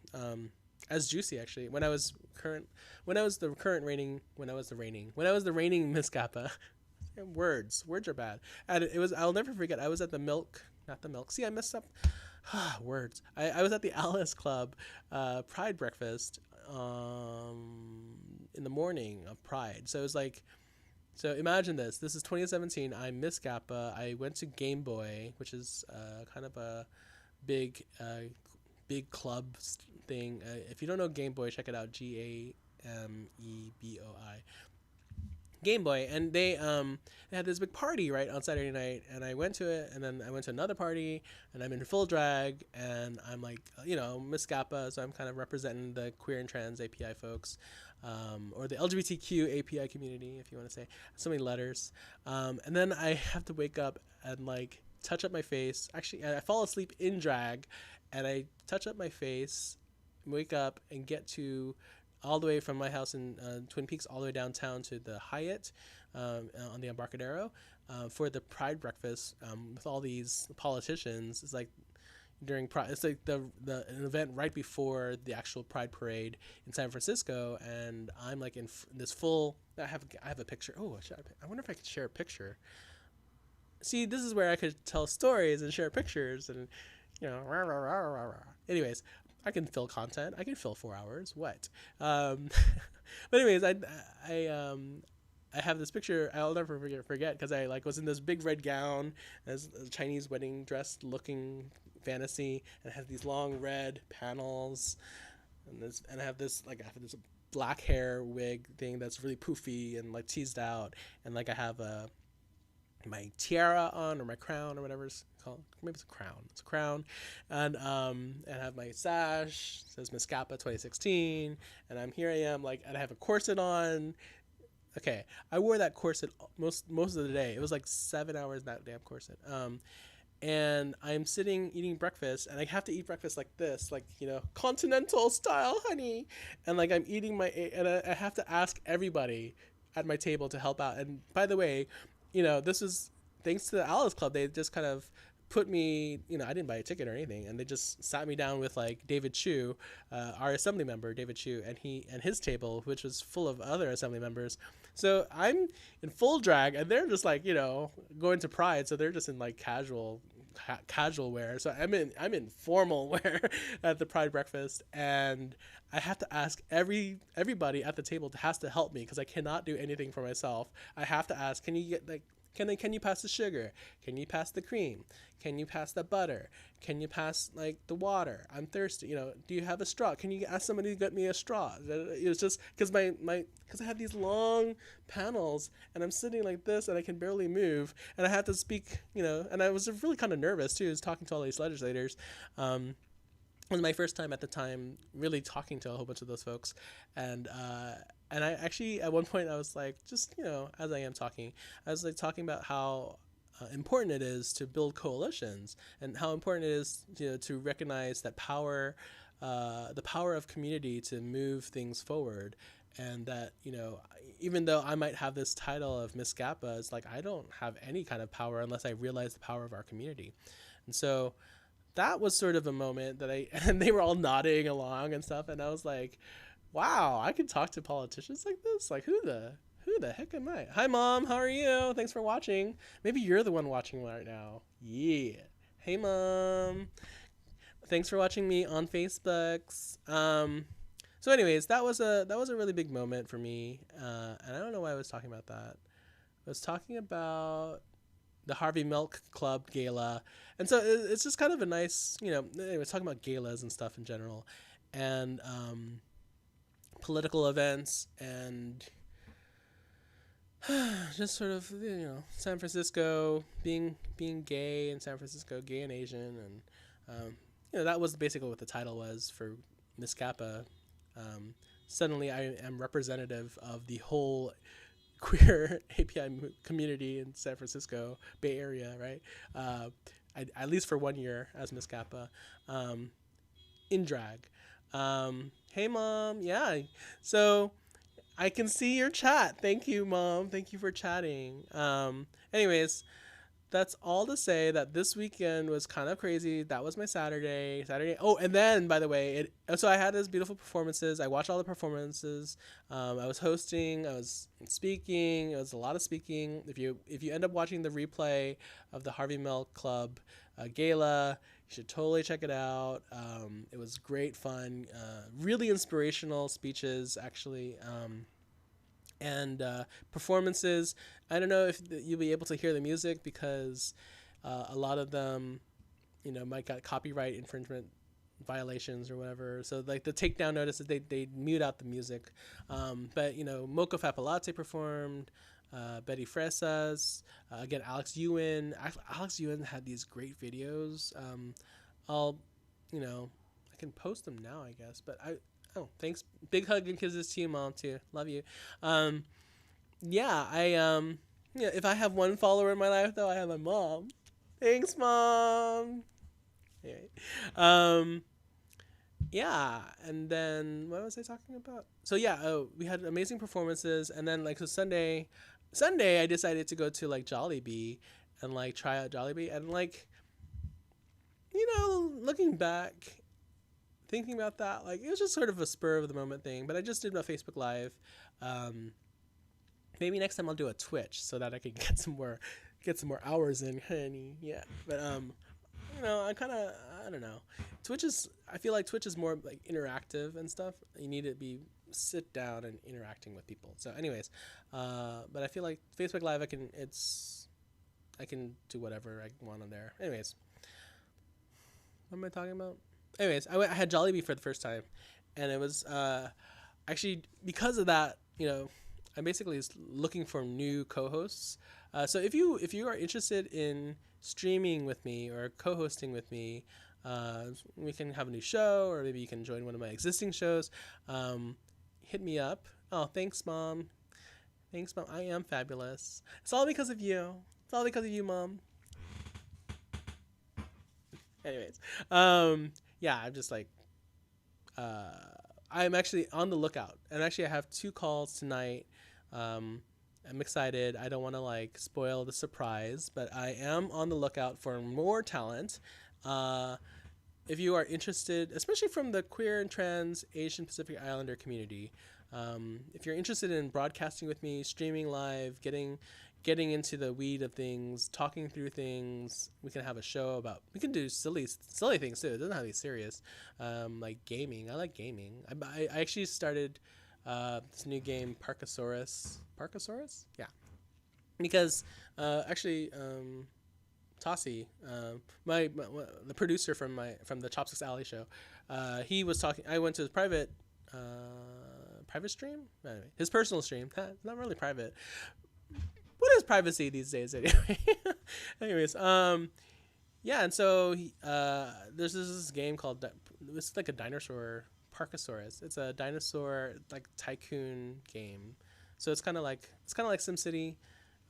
as Juicy actually, when I was the reigning Miss Kappa. Words are bad. And I'll never forget. I was at the Milk, not the Milk. See, I messed up. Words. I was at the Alice Club Pride breakfast in the morning of Pride. So it was like, so imagine this. This is 2017. I'm Miss Kappa. I went to Game Boy, which is kind of a big big club thing. If you don't know Game Boy, check it out. GAMEBOI. Game Boy, and they had this big party right on Saturday night, and I went to it, and then I went to another party, and I'm in full drag, and I'm like, Miss Kappa, so I'm kind of representing the queer and trans API folks, or the LGBTQ API community, if you want to say so many letters, and then I have to wake up and like touch up my face. Actually, I fall asleep in drag, and I touch up my face, wake up, and get to all the way from my house in Twin Peaks all the way downtown to the Hyatt on the Embarcadero for the Pride breakfast with all these politicians. It's like during Pride, it's like an event right before the actual Pride parade in San Francisco, and I'm like in this full. I have a picture. Oh, I wonder if I could share a picture. See, this is where I could tell stories and share pictures and rah, rah, rah, rah, rah. Anyways, I can fill content. I can fill 4 hours. What? But anyways, I have this picture. I'll never forget because I like was in this big red gown as a Chinese wedding dress looking fantasy, and it has these long red panels, and I have this black hair wig thing that's really poofy and like teased out, and like I have my tiara on, or my crown, or whatever it's called. Maybe it's a crown. It's a crown, and I have my sash. It says Miss Kappa 2016, and I am like, and I have a corset on. Okay, I wore that corset most of the day. It was like 7 hours, that damn corset. And I'm sitting eating breakfast, and I have to eat breakfast like this, like continental style, honey. And like I'm eating and I have to ask everybody at my table to help out. And by the way, this is thanks to the Alice Club. They just kind of put me, I didn't buy a ticket or anything, and they just sat me down with like David Chu, our assembly member, David Chu, and his table, which was full of other assembly members. So I'm in full drag, and they're just like, going to Pride, so they're just in like casual wear. So I'm in formal wear at the Pride breakfast, and I have to ask everybody at the table has to help me because I cannot do anything for myself. I have to ask, can you get like can you pass the sugar? Can you pass the cream? Can you pass the butter? Can you pass like the water? I'm thirsty. Do you have a straw? Can you ask somebody to get me a straw? It was just because because I have these long panels, and I'm sitting like this, and I can barely move, and I have to speak. And I was really kind of nervous too, talking to all these legislators. It was my first time at the time really talking to a whole bunch of those folks, and I actually at one point I was like, just as I am talking, I was like talking about how important it is to build coalitions, and how important it is to recognize that power the power of community to move things forward. And that, even though I might have this title of Miss Gappa, it's like I don't have any kind of power unless I realize the power of our community. And so that was sort of a moment that and they were all nodding along and stuff, and I was like, wow, I can talk to politicians like this? Like, who the heck am I? Hi, Mom. How are you? Thanks for watching. Maybe you're the one watching right now. Yeah. Hey, Mom. Thanks for watching me on Facebooks. So, anyways, that was a really big moment for me, and I don't know why I was talking about that. I was talking about the Harvey Milk Club gala, and so it's just kind of a nice, anyway, talking about galas and stuff in general, and political events, and just sort of San Francisco being gay in San Francisco, gay and Asian, and that was basically what the title was for Miss Kappa. Suddenly, I am representative of the whole queer API community in San Francisco Bay Area, right? At least for 1 year as Miss Kappa, in drag. Hey, Mom. Yeah. So I can see your chat. Thank you, Mom. Thank you for chatting. Anyways, that's all to say that this weekend was kind of crazy. That was my Saturday. Oh, and then, by the way, so I had those beautiful performances. I watched all the performances. I was hosting. I was speaking. It was a lot of speaking. If you end up watching the replay of the Harvey Milk Club gala, you should totally check it out. It was great fun. Really inspirational speeches, actually. And performances. I don't know if you'll be able to hear the music because a lot of them, might got copyright infringement violations or whatever. So like the takedown notices, they mute out the music. But Mocha Fapalate performed. Betty Fresas, again Alex Ewan. Alex Ewan had these great videos. I'll, I can post them now, I guess. But oh, thanks. Big hug and kisses to you, Mom, too. Love you. If I have one follower in my life, though, I have my mom. Thanks, Mom. Anyway. Yeah, and then what was I talking about? So yeah, we had amazing performances, and then so Sunday I decided to go to Jollibee and try out Jollibee, and looking back, thinking about that, it was just sort of a spur of the moment thing. But I just did my Facebook Live. Maybe next time I'll do a Twitch so that I can get some more hours in, honey. Yeah, but I don't know. I feel like Twitch is more interactive and stuff. You need to sit down and interacting with people. So, anyways, but I feel like Facebook Live, I can do whatever I want on there. Anyways, what am I talking about? Anyways, I had Jollibee for the first time, and it was actually because of that. I'm basically looking for new co-hosts. So if you are interested in streaming with me or co-hosting with me, we can have a new show, or maybe you can join one of my existing shows. Hit me up. Oh, thanks, Mom. Thanks, Mom. I am fabulous. It's all because of you. It's all because of you, Mom. Anyways, yeah, I'm just I'm actually on the lookout, and actually I have 2 calls tonight. I'm excited. I don't want to spoil the surprise, but I am on the lookout for more talent. If you are interested, especially from the queer and trans Asian Pacific Islander community, if you're interested in broadcasting with me, streaming live, getting into the weed of things, talking through things, we can have a show we can do silly things too. It doesn't have to be serious. Like gaming. I like gaming. I actually started this new game, Parkasaurus. Yeah. Because actually Tossie, the producer from the Chopsticks Alley show, he was talking. I went to his private stream. Anyway, his personal stream. Not really private. What is privacy these days, anyway? Anyways, yeah, and so there's this game called it's like a dinosaur, Parkasaurus. It's a dinosaur tycoon game. So it's kind of like SimCity.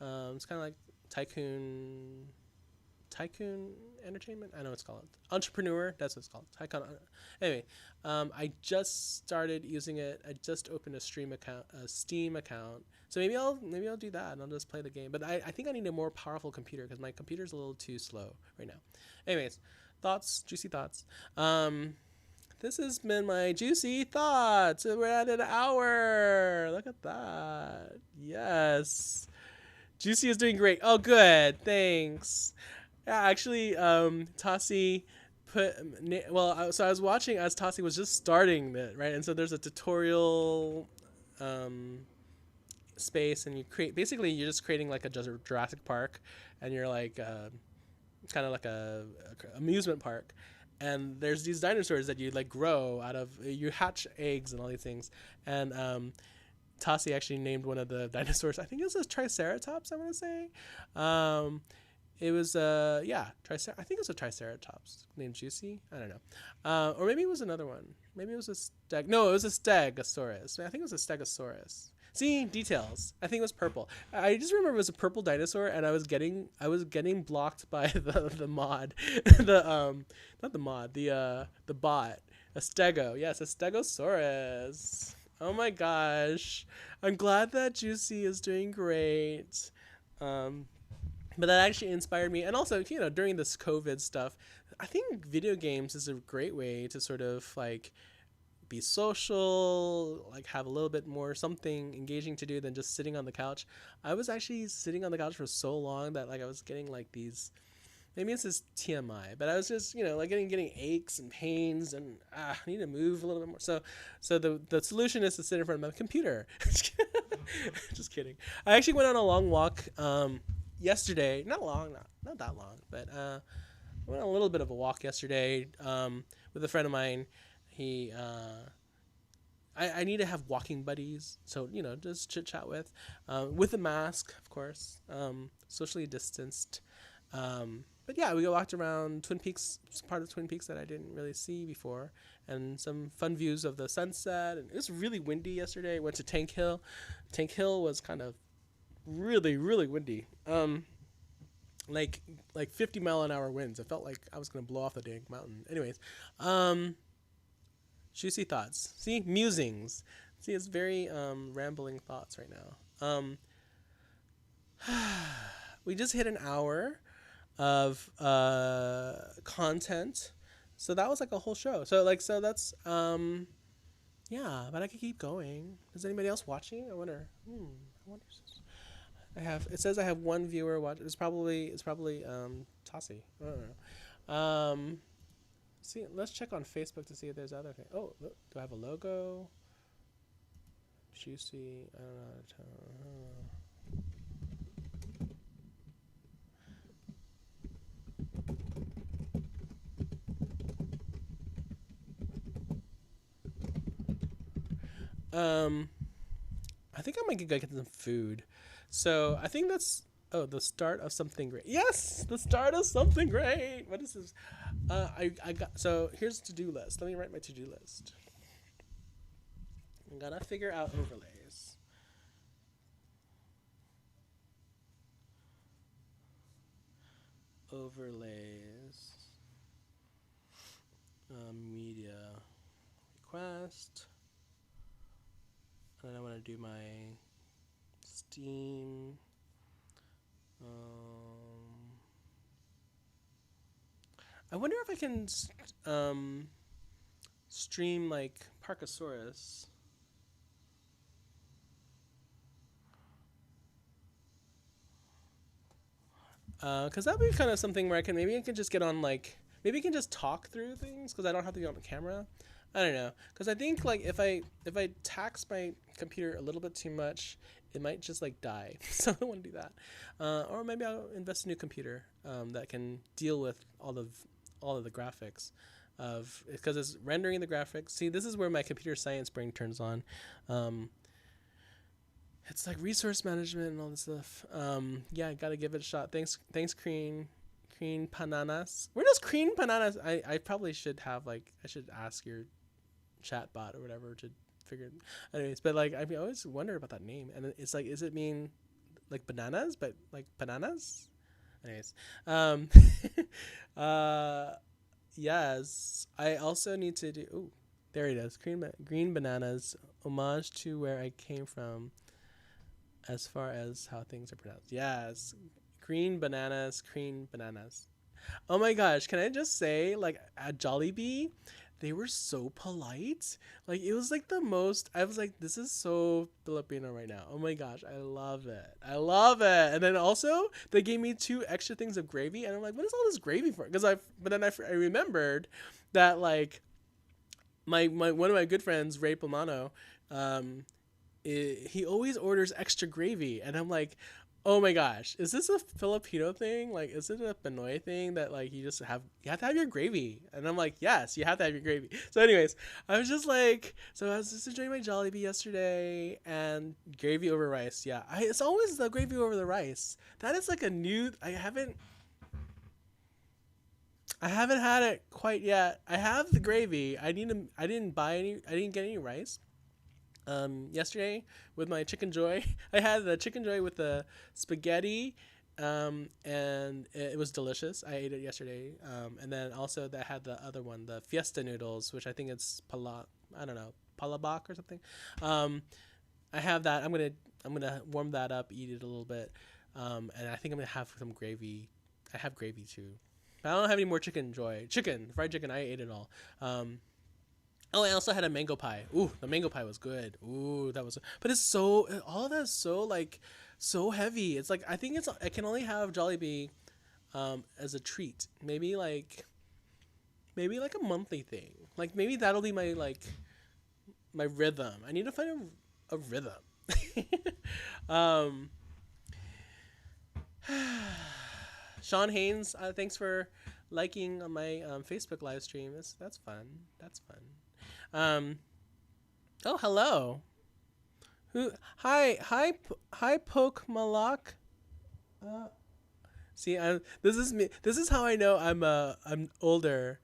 It's kind of like tycoon Tycoon Entertainment. I know it's called Entrepreneur. That's what it's called. Tycoon. Anyway, I just started using it. I just opened a Steam account. So maybe I'll do that and I'll just play the game. But I think I need a more powerful computer because my computer's a little too slow right now. Anyways, juicy thoughts. This has been my juicy thoughts. We're at an hour. Look at that. Yes. Juicy is doing great. Oh, good. Thanks. Yeah, actually, Tassi so I was watching as Tassi was just starting it, right? And so there's a tutorial space, and basically you're just creating like a Jurassic Park, and you're like kind of like a amusement park. And there's these dinosaurs that you like grow out of. You hatch eggs and all these things. And Tassi actually named one of the dinosaurs. I think it was a Triceratops. I want to say. It was I think it was a Triceratops named Juicy. I don't know. Or maybe it was another one. Maybe it was a No, it was a Stegosaurus. I think it was a Stegosaurus. See, details. I think it was purple. I just remember it was a purple dinosaur, and I was getting blocked by the mod, not the mod, the bot, a Stego. Yes, a Stegosaurus. Oh my gosh, I'm glad that Juicy is doing great. But that actually inspired me, and also during this COVID stuff, I think video games is a great way to sort of like be social, like have a little bit more something engaging to do than just sitting on the couch. I was actually sitting on the couch for so long that like I was getting like these, maybe this is TMI, but I was just like getting aches and pains, and I need to move a little bit more. So the solution is to sit in front of my computer. Just kidding. I actually went on a long walk yesterday. Not that long, but I went on a little bit of a walk yesterday with a friend of mine. I need to have walking buddies, so just chit chat with a mask, of course, socially distanced. But yeah, we walked around Twin Peaks, part of Twin Peaks that I didn't really see before, and some fun views of the sunset. And it was really windy yesterday. Went to Tank Hill. Tank Hill was kind of really, really windy. Like 50-mile-an-hour winds. It felt like I was gonna blow off the dang mountain. Anyways, juicy thoughts. See, musings. See, it's very rambling thoughts right now. We just hit an hour of content, so that was like a whole show. So that's yeah. But I could keep going. Is anybody else watching? I wonder. I wonder. It says I have one viewer watch. It's probably Tassi. I don't know. See, let's check on Facebook to see if there's other things. Oh, look, do I have a logo? Juicy. I don't know how to tell. I think I might go get some food. So I think that's the start of something great. Yes, the start of something great. What is this? I got, so here's the to-do list. Let me write my to-do list. I'm gonna figure out overlays. Media request. And then I want to do my Steam. I wonder if I can stream like Parkosaurus. Because that would be kind of something where I can just get on maybe I can just talk through things because I don't have to be on the camera. I don't know, because I think like if I tax my computer a little bit too much, it might just like die. So I don't want to do that. Or maybe I'll invest in a new computer that can deal with all of the graphics because it's rendering the graphics. See, this is where my computer science brain turns on. It's like resource management and all this stuff. Yeah, I gotta give it a shot. Thanks, Crean Pananas. Where does Crean Pananas? I probably should have I should ask your chat bot or whatever to figure. Anyways, but like I always wonder about that name, and it's like, does it mean like bananas, but like bananas? Anyways, um, uh, yes, I also need to do. Ooh, there it is. Green bananas, homage to where I came from, as far as how things are pronounced. Yes, green bananas, green bananas. Oh my gosh, can I just say, like, at Jollibee, they were so polite. Like, it was like the most. I was like, this is so Filipino right now. Oh my gosh, I love it. I love it. And then also, they gave me two extra things of gravy, and I'm like, what is all this gravy for? But then I remembered that, like, my one of my good friends, Ray Pomano, um, he always orders extra gravy, and I'm like, oh my gosh, is this a Filipino thing? Like, is it a Pinoy thing that, like, you have to have your gravy? And I'm like, yes, you have to have your gravy. So anyways, I was just like, so I was just enjoying my Jollibee yesterday, and gravy over rice. Yeah, it's always the gravy over the rice. That is like a new. I haven't had it quite yet. I have the gravy. I didn't buy any. I didn't get any rice yesterday with my chicken joy. I had the chicken joy with the spaghetti, and it was delicious. I ate it yesterday, and then also that had the other one, the fiesta noodles, which I think it's I don't know, palabok or something. Um, I have that. I'm gonna warm that up, eat it a little bit, and I think I'm gonna have some gravy. I have gravy too. But I don't have any more chicken joy. Fried chicken. I ate it all. Oh, I also had a mango pie. Ooh, the mango pie was good. Ooh, that was. But it's so all of that is so like so heavy. It's like I can only have Jollibee as a treat. Maybe like a monthly thing. Like maybe that'll be my rhythm. I need to find a rhythm. um, Sean Haynes, thanks for liking on my Facebook live stream. That's fun. That's fun. Um, oh, hello. Who? Hi, Poke Malak. Uh, See, this is me. This is how I know I'm older.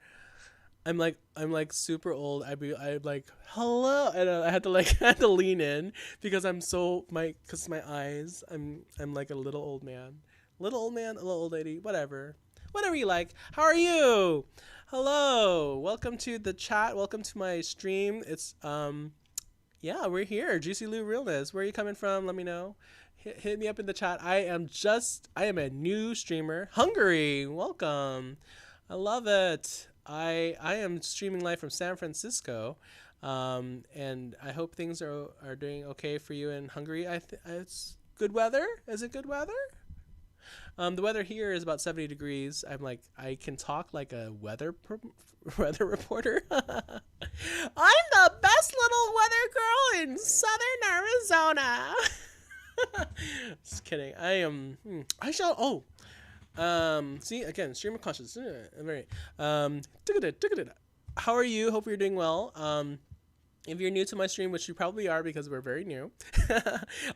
I'm like super old. I'm like hello, and I had to I had to lean in because because my eyes. I'm like a little old man, a little old lady, whatever you like. How are you? Hello, welcome to the chat. Welcome to my stream. It's yeah, we're here. Juicy Lou Realness. Where are you coming from? Let me know. Hit me up in the chat. I am a new streamer. Hungary, welcome. I love it. I am streaming live from San Francisco, and I hope things are doing okay for you in Hungary. It's good weather. Is it good weather? The weather here is about 70 degrees. I can talk like a weather reporter. I'm the best little weather girl in southern Arizona. Just kidding. I am. I shall. Oh. See again, stream of conscious. Very. Um. How are you? Hope you're doing well. If you're new to my stream, which you probably are because we're very new,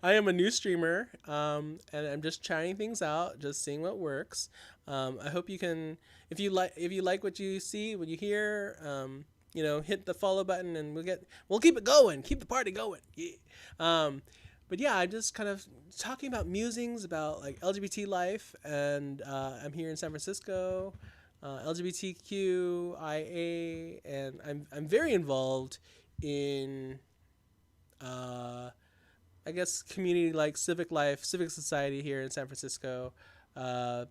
I am a new streamer, and I'm just trying things out, just seeing what works. I hope you can, if you like what you see, what you hear, hit the follow button, and we'll keep it going, keep the party going. Yeah. But yeah, I'm just kind of talking about musings about like LGBT life, and I'm here in San Francisco, LGBTQIA, and I'm very involved in I guess community like civic life, civic society here in San Francisco. Uh,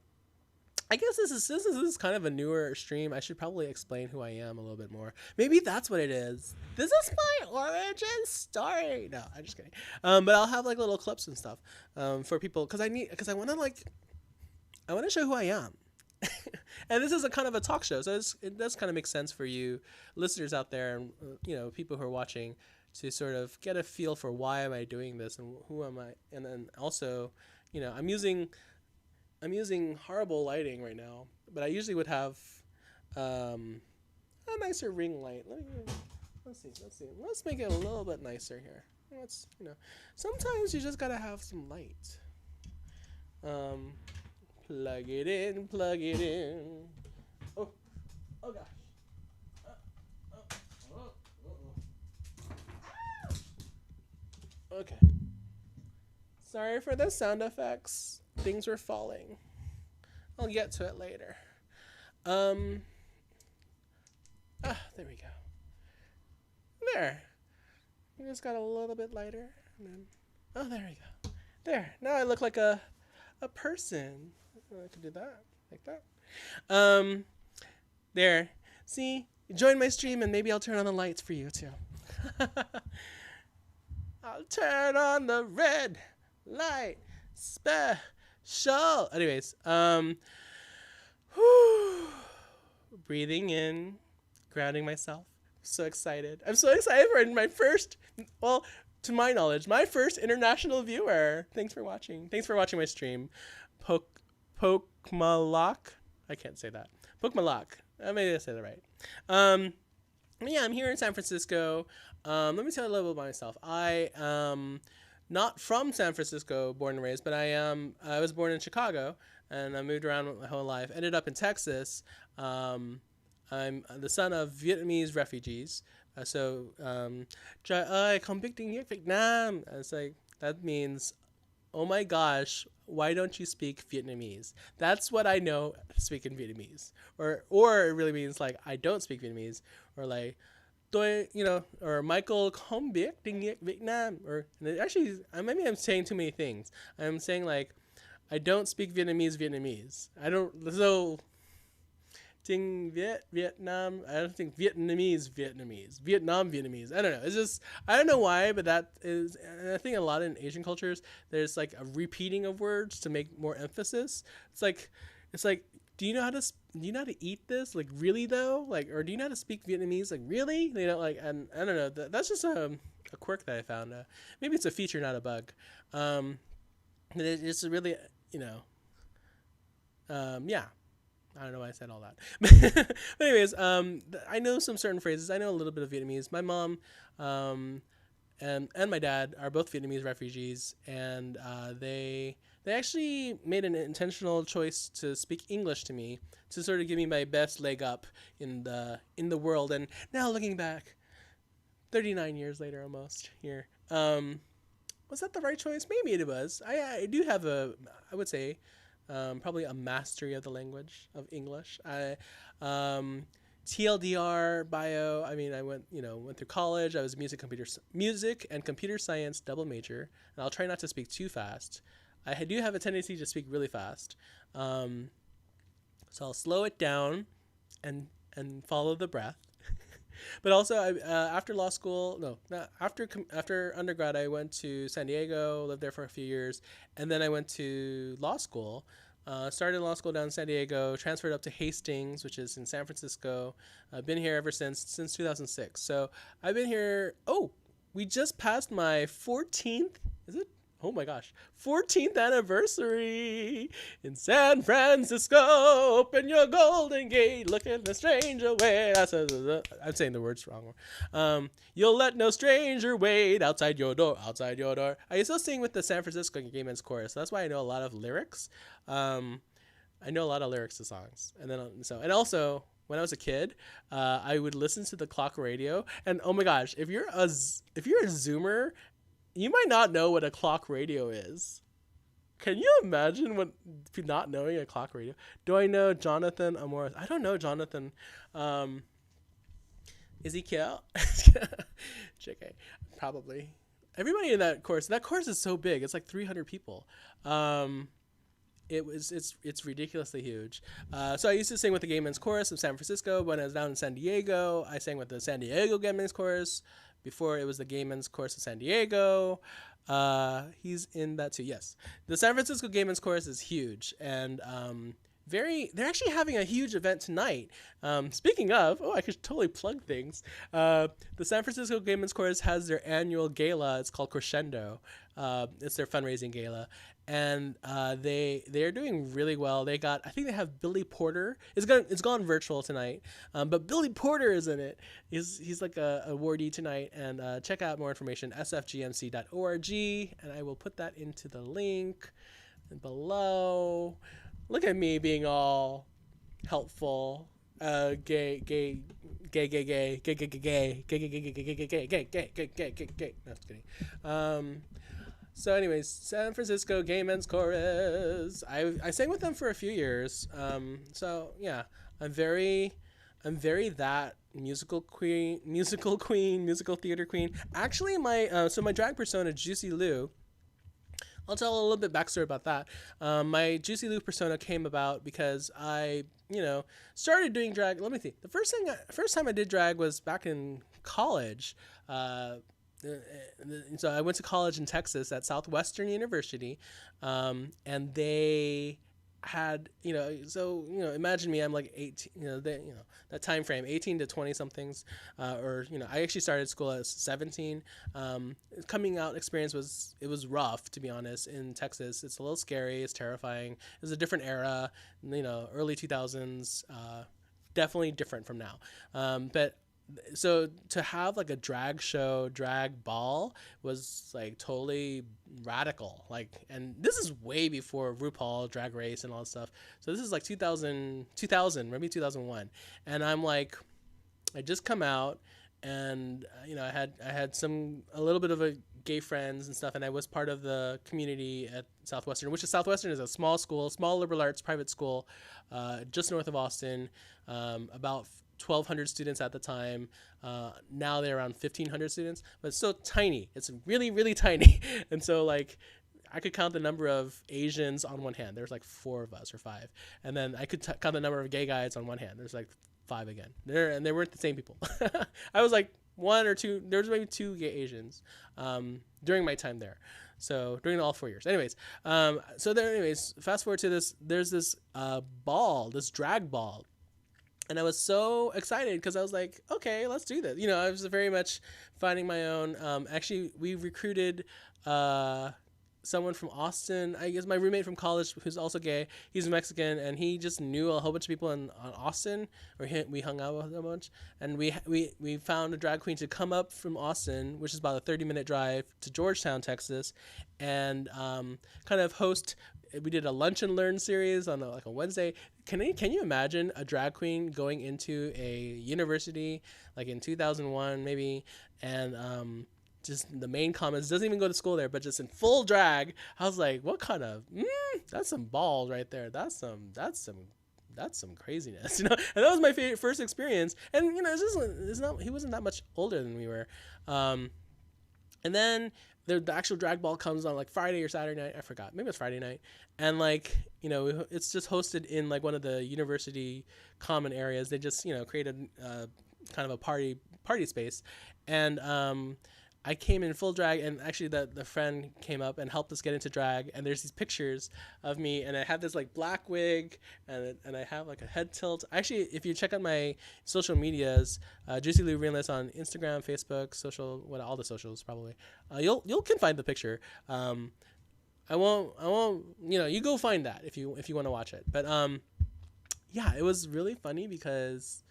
I guess this is kind of a newer stream. I should probably explain who I am a little bit more. Maybe that's what it is. This is my origin story. No, I'm just kidding. But I'll have like little clips and stuff for people because I want to show who I am. And this is a kind of a talk show, so it does kind of make sense for you listeners out there, and people who are watching, to sort of get a feel for why am I doing this and who am I, and then also, I'm using horrible lighting right now, but I usually would have a nicer ring light. Let's see. Let's make it a little bit nicer here. Sometimes you just gotta have some light. Plug it in. Oh gosh. Okay. Sorry for the sound effects. Things were falling. I'll get to it later. Um, there we go. There. We just got a little bit lighter. And then, oh, there we go. There. Now I look like a person. I could do that. Like that. Um, there. See? Join my stream and maybe I'll turn on the lights for you too. I'll turn on the red light special. Anyways, whew, breathing in, grounding myself. So excited. I'm so excited for my first, well, to my knowledge, my first international viewer. Thanks for watching. Thanks for watching my stream. Pokmalak. I can't say that. Pokmalak. Maybe I said that right. Yeah, I'm here in San Francisco. Let me tell you a little bit about myself. I am not from San Francisco, born and raised, but I was born in Chicago, and I moved around my whole life. Ended up in Texas. I'm the son of Vietnamese refugees. Come Vietnam. It's like, that means, oh my gosh, why don't you speak Vietnamese? That's what I know speaking Vietnamese. Or it really means like, I don't speak Vietnamese. Or like, or Michael come Vietnam. Or actually, maybe I'm saying too many things. I'm saying like, I don't speak Vietnamese. I don't, so, Vietnam. I don't think Vietnamese. Vietnam Vietnamese. I don't know. It's just, I don't know why, but that is, and I think a lot in Asian cultures, there's like a repeating of words to make more emphasis. It's like, do you know how to eat this? Like, really though? Like, or do you know how to speak Vietnamese? Like, really? You know, like, and I don't know. That's just a quirk that I found. Maybe it's a feature, not a bug. It's really, yeah. I don't know why I said all that. But anyways, I know some certain phrases. I know a little bit of Vietnamese. My mom and my dad are both Vietnamese refugees, and they actually made an intentional choice to speak English to me to sort of give me my best leg up in the world. And now looking back, 39 years later almost here, was that the right choice? Maybe it was. I do have I would say, probably a mastery of the language of English. TLDR bio. I mean, I went through college. I was music and computer science double major, and I'll try not to speak too fast. I do have a tendency to speak really fast, so I'll slow it down, and follow the breath. But also, after law school, no, not after undergrad, I went to San Diego, lived there for a few years, and then I went to law school. Started law school down in San Diego, transferred up to Hastings, which is in San Francisco. I've been here ever since 2006. So I've been here. Oh, we just passed my 14th. Is it? Oh my gosh, 14th anniversary in San Francisco. Open your golden gate, look in the stranger way. I'm saying the words wrong. You'll let no stranger wait outside your door, outside your door. I used to sing with the San Francisco Gay Men's Chorus. So that's why I know a lot of lyrics. I know a lot of lyrics to songs, and also when I was a kid, I would listen to the clock radio. And oh my gosh, if you're a Zoomer, you might not know what a clock radio is. Can you imagine not knowing a clock radio? Do I know Jonathan Amoris? I don't know Jonathan. Ezekiel? JK. Probably. Everybody in that course is so big. It's like 300 people. It's ridiculously huge. So I used to sing with the Gay Men's Chorus of San Francisco. When I was down in San Diego, I sang with the San Diego Gay Men's Chorus. Before it was the Gay Men's Chorus of San Diego. He's in that too. Yes, the San Francisco Gay Men's Chorus is huge, and they're actually having a huge event tonight. Speaking of, I could totally plug things. The San Francisco Gay Men's Chorus has their annual gala. It's called Crescendo. It's their fundraising gala, and they're doing really well. I think they have Billy Porter. It's gone virtual tonight, but Billy Porter is in it. He's like a awardee tonight. And check out more information, sfgmc.org, and I will put that into the link below. Look at me being all helpful. Gay. No, just kidding. So, anyways, San Francisco Gay Men's Chorus. I sang with them for a few years. So yeah, I'm very, I'm very that musical theater queen. Actually, my drag persona, Juicy Lou. I'll tell a little bit backstory about that. My Juicy Lou persona came about because I, started doing drag. Let me think. First time I did drag was back in college. So I went to college in Texas at Southwestern University, and they had imagine me, I'm like 18, that time frame, 18 to 20 somethings, or I actually started school at 17. Coming out experience was rough, to be honest. In Texas, it's a little scary, it's terrifying. It was a different era, early 2000s, definitely different from now. But so to have like a drag ball was like totally radical, like, and this is way before RuPaul Drag Race and all that stuff. So this is like 2000, maybe 2001. And I'm like, I just come out, and I had a little bit of a gay friends and stuff, and I was part of the community at Southwestern, which is Southwestern is a small school, small liberal arts private school, just north of Austin, about 1,200 students at the time. Now they're around 1,500 students, but it's still tiny. It's really, really tiny. And so, like, I could count the number of Asians on one hand. There's like 4 of us or 5. And then I could count the number of gay guys on one hand. There's like 5 again. And they weren't the same people. I was like 1 or 2. There was maybe 2 gay Asians during my time there. So during all 4 years. Anyways, fast forward to this. There's this ball, this drag ball. And I was so excited because I was like, okay, let's do this. I was very much finding my own. Actually, we recruited someone from Austin. I guess my roommate from college, who's also gay. He's Mexican, and he just knew a whole bunch of people in Austin, or we hung out with a bunch. And we found a drag queen to come up from Austin, which is about a 30-minute drive, to Georgetown, Texas, and kind of host. We did a lunch and learn series on a Wednesday. Can you imagine a drag queen going into a university like in 2001 maybe, and just the main comments, doesn't even go to school there, but just in full drag? I was like, what kind of that's some balls right there. That's some craziness, And that was my first experience. And he wasn't that much older than we were. And then the actual drag ball comes on like Friday or Saturday night. I forgot. Maybe it was Friday night. And like, it's just hosted in like one of the university common areas. They just, created kind of a party space. And I came in full drag, and actually the friend came up and helped us get into drag. And there's these pictures of me, and I have this like black wig, and I have like a head tilt. Actually, if you check out my social medias, Juicy Lou Realness on Instagram, Facebook, all the socials probably, you can find the picture. I won't. You go find that if you want to watch it. But yeah, it was really funny because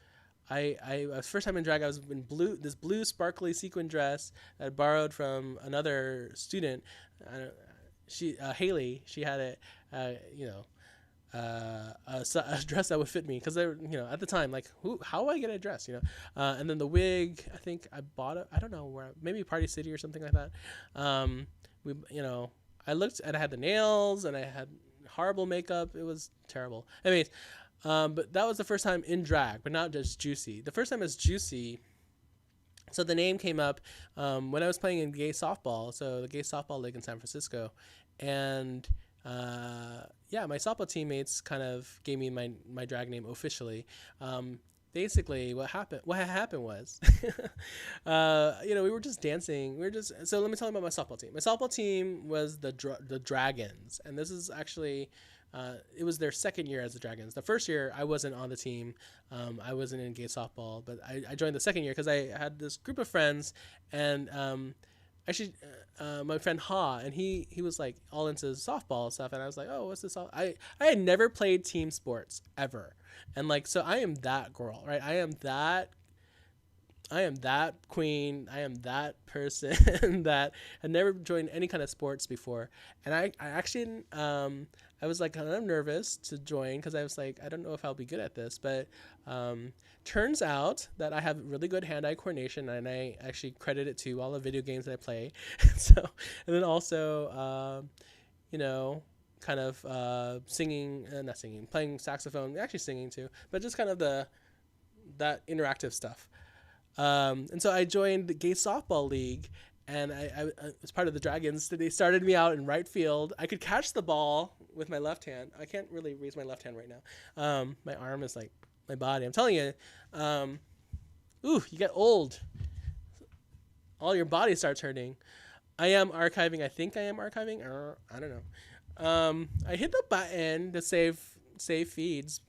I was first time in drag. I was in this blue sparkly sequin dress that I borrowed from another student. Haley, she had it, a dress that would fit me, because at the time, like, how do I get a dress, and then the wig, I think I bought it. I don't know where, maybe Party City or something like that. I looked, and I had the nails, and I had horrible makeup. It was terrible. Anyways. But that was the first time in drag, but not just Juicy. The first time as Juicy, so the name came up when I was playing in gay softball, so the gay softball league in San Francisco. And my softball teammates kind of gave me my drag name officially. Basically, what happened was, we were just dancing. So let me tell you about my softball team. My softball team was the Dragons, and this is actually... it was their second year as the Dragons. The first year, I wasn't on the team. I wasn't in gay softball, but I joined the second year because I had this group of friends, and actually, my friend Ha, and he was like all into softball stuff, and I was like, oh, what's this? I had never played team sports ever, and like, so I am that girl, right? I am that queen. I am that person that had never joined any kind of sports before. And I actually, I was like kind of nervous to join because I was like, I don't know if I'll be good at this, but um, turns out that I have really good hand-eye coordination, and I actually credit it to all the video games that I play. So, and then also, you know, kind of singing, not singing, playing saxophone, actually singing too, but just kind of that interactive stuff. And so I joined the gay softball league, and I was part of the Dragons. They started me out in right field. I could catch the ball with my left hand. I can't really raise my left hand right now. My arm is like my body. I'm telling you, you get old. All your body starts hurting. I am archiving. I think I am archiving. I don't know. I hit the button to save feeds,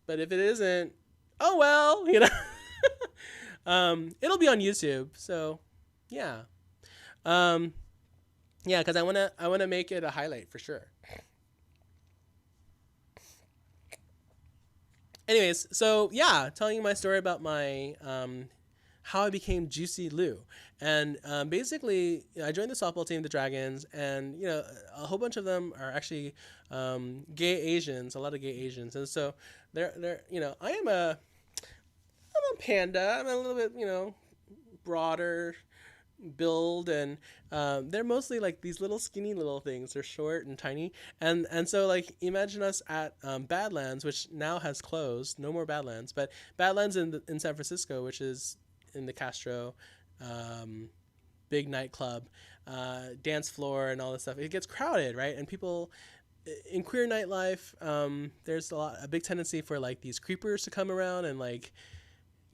but if it isn't, oh well, it'll be on YouTube. So, yeah, yeah, because I wanna make it a highlight for sure. Anyways, so yeah, telling you my story about my how I became Juicy Lou. And basically, I joined the softball team, the Dragons, and a whole bunch of them are actually gay Asians, a lot of gay Asians, and so they're I'm a panda. I'm a little bit broader build, and they're mostly like these little skinny little things. They're short and tiny, and so like imagine us at Badlands, which now has closed. No more Badlands, but Badlands in San Francisco, which is in the Castro, big nightclub, dance floor, and all this stuff. It gets crowded, right? And people in queer nightlife, there's a big tendency for like these creepers to come around and like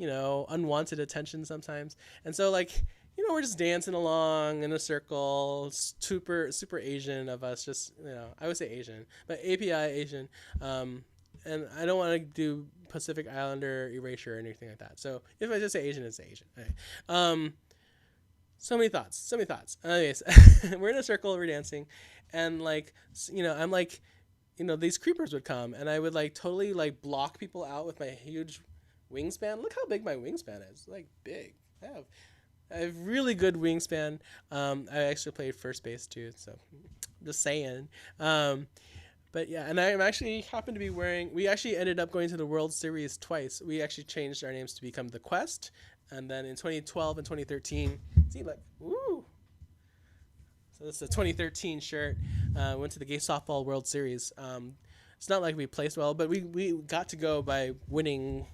unwanted attention sometimes. And so like we're just dancing along in a circle, super Asian of us, just I would say Asian, but API Asian, and I don't want to do Pacific Islander erasure or anything like that. So if I just say Asian, it's Asian. Okay. So many thoughts. Anyways, we're in a circle, we're dancing, and like I'm like these creepers would come, and I would like totally like block people out with my huge wingspan. Look how big my wingspan is. Like big. I have really good wingspan. I actually played first base too, so just saying. But yeah, and I actually happened to be wearing. We actually ended up going to the World Series twice. We actually changed our names to become the Quest, and then in 2012 and 2013. See, like, woo. So this is a 2013 shirt. Went to the Gay Softball World Series. It's not like we placed well, but we got to go by winning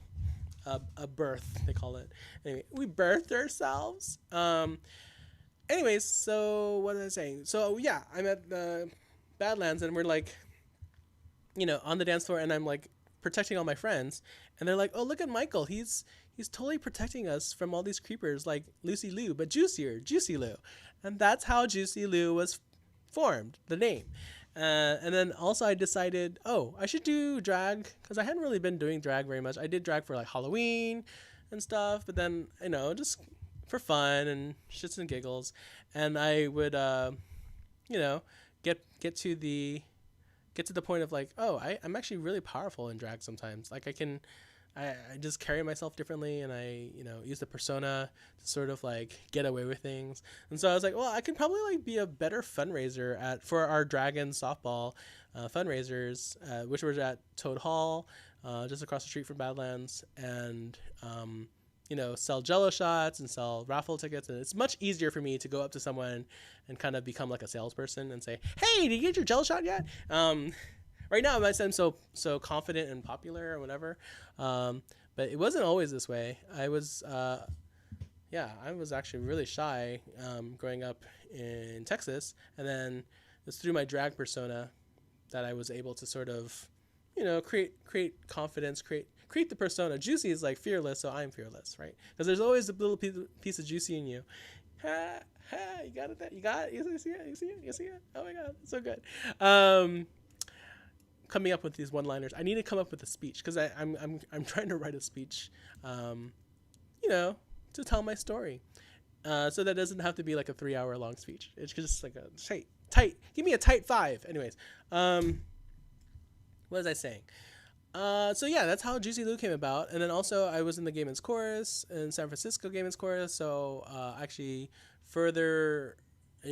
a birth, they call it. Anyway, we birthed ourselves. Anyways, so what was I saying? So yeah, I'm at the Badlands, and we're like, on the dance floor, and I'm like protecting all my friends, and they're like, oh, look at Michael, he's totally protecting us from all these creepers, like Lucy Liu, but juicier, Juicy Lou. And that's how Juicy Lou was formed, the name. And then also I decided, I should do drag, because I hadn't really been doing drag very much. I did drag for like Halloween and stuff, but then, just for fun and shits and giggles. And I would, get to the point of like, I'm actually really powerful in drag sometimes. Like I just carry myself differently, and I, use the persona to sort of like get away with things. And so I was like, well, I could probably like be a better fundraiser for our Dragon softball fundraisers, which was at Toad Hall, just across the street from Badlands, and sell Jello shots and sell raffle tickets. And it's much easier for me to go up to someone and kind of become like a salesperson and say, hey, did you get your Jello shot yet? Right now, I might sound so confident and popular or whatever, but it wasn't always this way. I was actually really shy growing up in Texas, and then it's through my drag persona that I was able to sort of, create confidence, create the persona. Juicy is like fearless, so I'm fearless, right? Because there's always a little piece of Juicy in you. Ha, ha, you got it. You got it. You see it. Oh my God, it's so good. Coming up with these one-liners. I need to come up with a speech, because I'm trying to write a speech, to tell my story. So that doesn't have to be like a 3-hour long speech. It's just like a tight. Give me a tight 5. Anyways, what was I saying? So yeah, that's how Juicy Lou came about. And then also I was in the Gay Men's Chorus in San Francisco Gay Men's Chorus. So actually further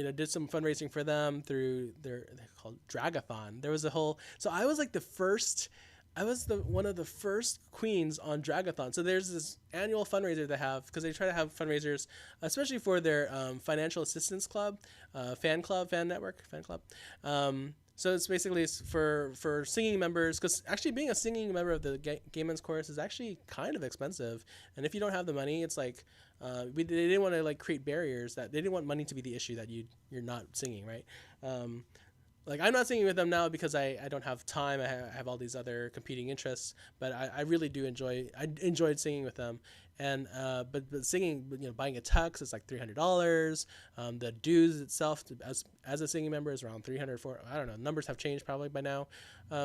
did some fundraising for them through they're called Dragathon. There was a whole, so I was like the first, I was the one of the first queens on Dragathon. So there's this annual fundraiser they have because they try to have fundraisers, especially for their financial assistance club, fan club, fan network, fan club. So it's basically for singing members, because actually being a singing member of the Gay Men's Chorus is actually kind of expensive, and if you don't have the money, it's like they didn't want to like create barriers, that they didn't want money to be the issue that you're not singing, right? Um, like I'm not singing with them now because I don't have time. I have all these other competing interests, but I really do enjoy. I enjoyed singing with them, and but singing, buying a tux is like $300. The dues itself as a singing member is around 300. I don't know. Numbers have changed probably by now,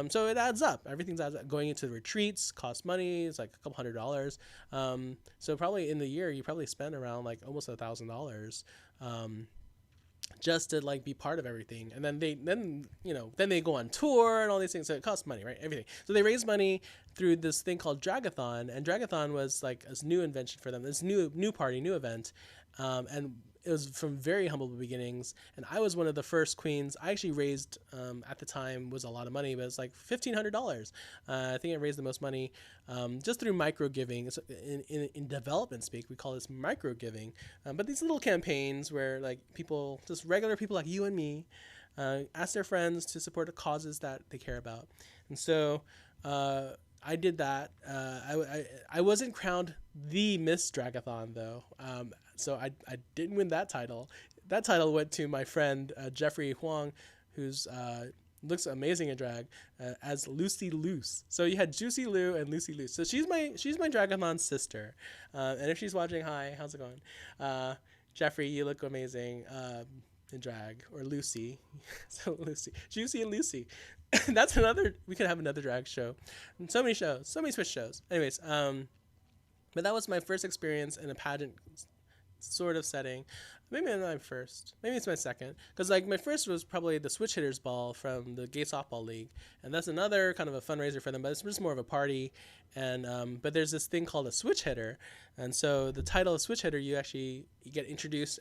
so it adds up. Everything's adds up. Going into retreats costs money. It's like a couple $100. So probably in the year you probably spend around like almost $1,000. Just to like be part of everything, and then they go on tour and all these things, so it costs money, right? Everything. So they raise money through this thing called Dragathon, and Dragathon was like a new invention for them, this new party, new event, and it was from very humble beginnings, and I was one of the first queens. I actually raised at the time was a lot of money, but it's like $1,500. I think I raised the most money just through micro giving. So in development speak, we call this micro giving. But these little campaigns where like people, just regular people like you and me, ask their friends to support the causes that they care about, and so. I did that. I wasn't crowned the Miss Dragathon though, so I didn't win that title. That title went to my friend Jeffrey Huang, who's looks amazing in drag as Lucy Luce. So you had Juicy Lou and Lucy Luce. So she's my Dragathon sister, and if she's watching, hi, how's it going? Jeffrey, you look amazing in drag, or Lucy. So Lucy, Juicy and Lucy. That's another. We could have another drag show. So many shows, so many Switch shows. Anyways, but that was my first experience in a pageant sort of setting. Maybe not my first. Maybe it's my second. Because like my first was probably the Switch Hitters Ball from the Gay Softball League, and that's another kind of a fundraiser for them. But it's just more of a party. And but there's this thing called a Switch Hitter, and so the title of Switch Hitter, you get introduced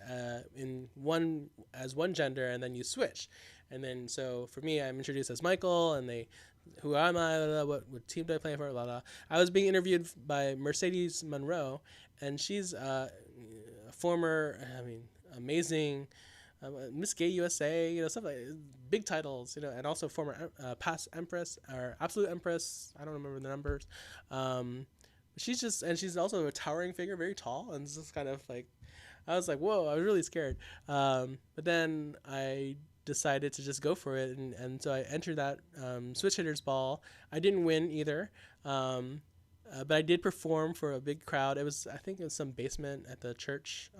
in one gender, and then you switch. And then so for me, I'm introduced as Michael, and who am I? Blah, blah, what team do I play for? Blah, blah. I was being interviewed by Mercedes Monroe, and she's a former, amazing Miss Gay USA, stuff like big titles, and also former past Empress or Absolute Empress. I don't remember the numbers. She's also a towering figure, very tall, and it's just kind of like, I was like, whoa, I was really scared. But then I decided to just go for it, and so I entered that Switch Hitters Ball. I didn't win either, but I did perform for a big crowd. I think it was some basement at the church,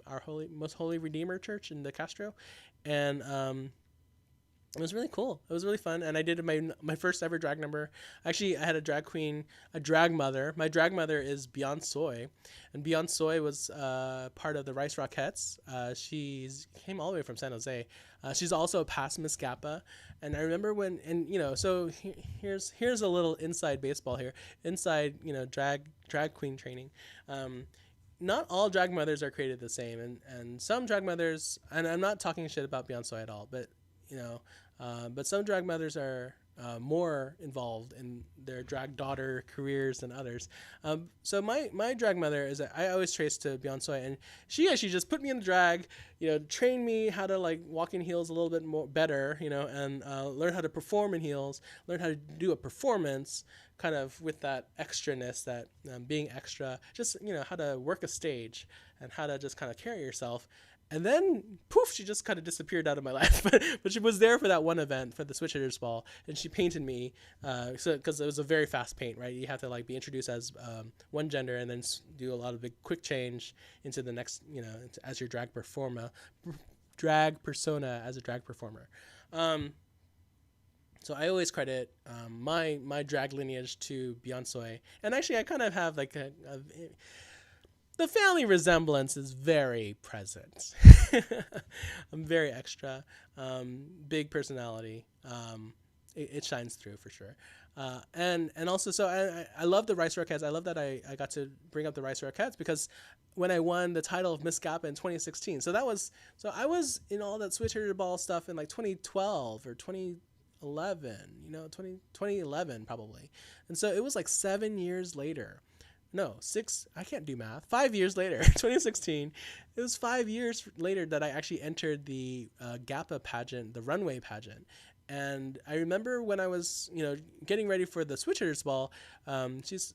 our Most Holy Redeemer Church in the Castro, and it was really cool. It was really fun, and I did my first ever drag number. Actually, I had a drag queen, a drag mother. My drag mother is Beyonce, and Beyonce was part of the Rice Rockettes. She came all the way from San Jose. She's also a past Miss Gappa, and I remember so here's a little inside baseball here, inside drag queen training. Not all drag mothers are created the same, and some drag mothers, and I'm not talking shit about Beyonce at all, but but some drag mothers are more involved in their drag daughter careers than others. So my drag mother I always trace to Beyonce, and she actually just put me in the drag, trained me how to like walk in heels a little bit more better, and learn how to perform in heels, learn how to do a performance kind of with that extraness, that being extra, just how to work a stage and how to just kind of carry yourself. And then, poof, she just kind of disappeared out of my life. But she was there for that one event, for the Switch Hitters Ball, and she painted me, because it was a very fast paint, right? You have to like be introduced as one gender and then do a lot of big quick change into the next, as your drag persona as a drag performer. So I always credit my drag lineage to Beyonce. And actually, I kind of have like the family resemblance is very present. I'm very extra, big personality. it shines through for sure. And also, so I love the Rice Rockettes. I love that I got to bring up the Rice Rockettes because when I won the title of Miss Gappa in 2016, so I was in all that Switch Hitter Ball stuff in like 2012 or 2011, 2011 probably. And so it was like 7 years later. No, six, I can't do math. 5 years later, 2016, it was 5 years later that I actually entered the GAPPA pageant, the runway pageant. And I remember when I was, getting ready for the Switch Hitters Ball, she's,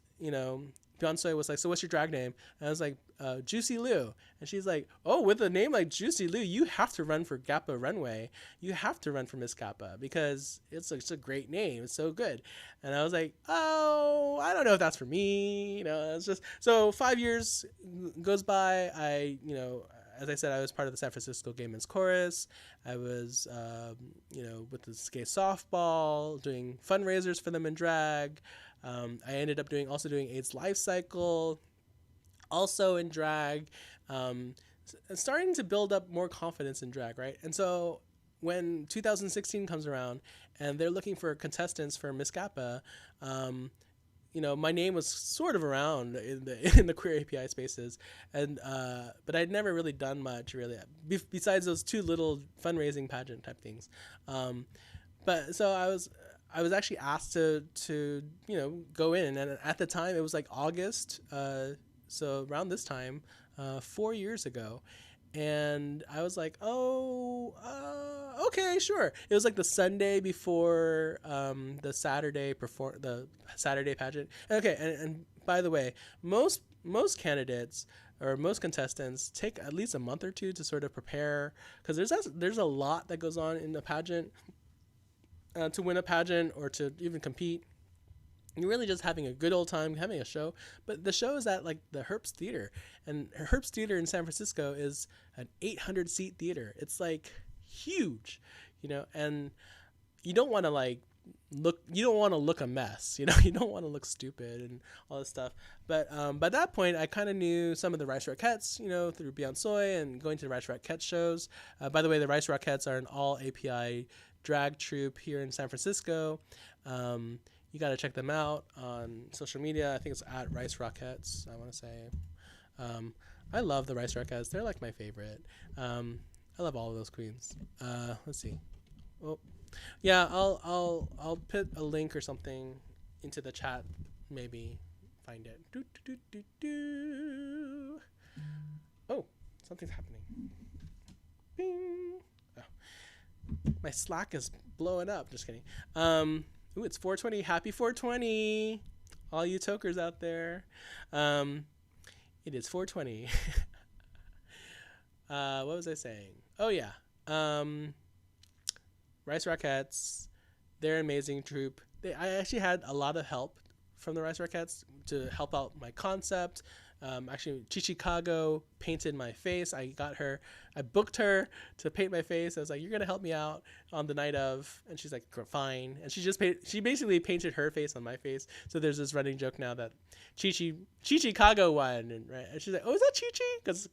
Beyonce was like, so what's your drag name? And I was like, Juicy Lou. And she's like, oh, with a name like Juicy Lou, you have to run for GAPPA Runway. You have to run for Miss GAPPA because it's a great name. It's so good. And I was like, oh, I don't know if that's for me. It's just, so 5 years goes by. As I said, I was part of the San Francisco Gay Men's Chorus. I was, with the Gay Softball, doing fundraisers for them in drag. I ended up doing AIDS Life Cycle, also in drag, starting to build up more confidence in drag, right? And so when 2016 comes around and they're looking for contestants for Miss GAPPA, my name was sort of around in the queer API spaces, and but I'd never really done much really besides those two little fundraising pageant type things. But so I was actually asked to go in, and at the time it was like August, so around this time, 4 years ago, and I was like, oh, okay, sure. It was like the Sunday before the Saturday pageant. Okay, and by the way, most candidates or most contestants take at least a month or two to sort of prepare because there's a lot that goes on in the pageant. To win a pageant or to even compete, you're really just having a good old time, having a show. But the show is at like the Herbst Theater, and Herbst Theater in San Francisco is an 800-seat theater. It's like huge, and you don't want to look a mess, you don't want to look stupid and all this stuff. But by that point, I kind of knew some of the Rice Rockettes, through Beyonce and going to the Rice Rockette shows. By the way, the Rice Rockettes are an all API drag troupe here in San Francisco. You got to check them out on social media. I think it's at Rice Rockettes, I want to say. I love the Rice Rockettes. They're like my favorite. I love all of those queens. Let's see. Oh, yeah, I'll put a link or something into the chat. Maybe find it. Oh, something's happening. Bing. Oh. My Slack is blowing up. Just kidding. Ooh, it's 420. Happy 420. All you tokers out there. It is 420. What was I saying? Oh, yeah. Rice Rockettes. They're an amazing troupe. I actually had a lot of help from the Rice Rockettes to help out my concept. Actually, Chichikago painted my face. I booked her to paint my face. I was like, you're going to help me out on the night of. And she's like, fine. And she basically painted her face on my face. So there's this running joke now that Chichikago won. And, right? And she's like, oh, is that Chichi? Because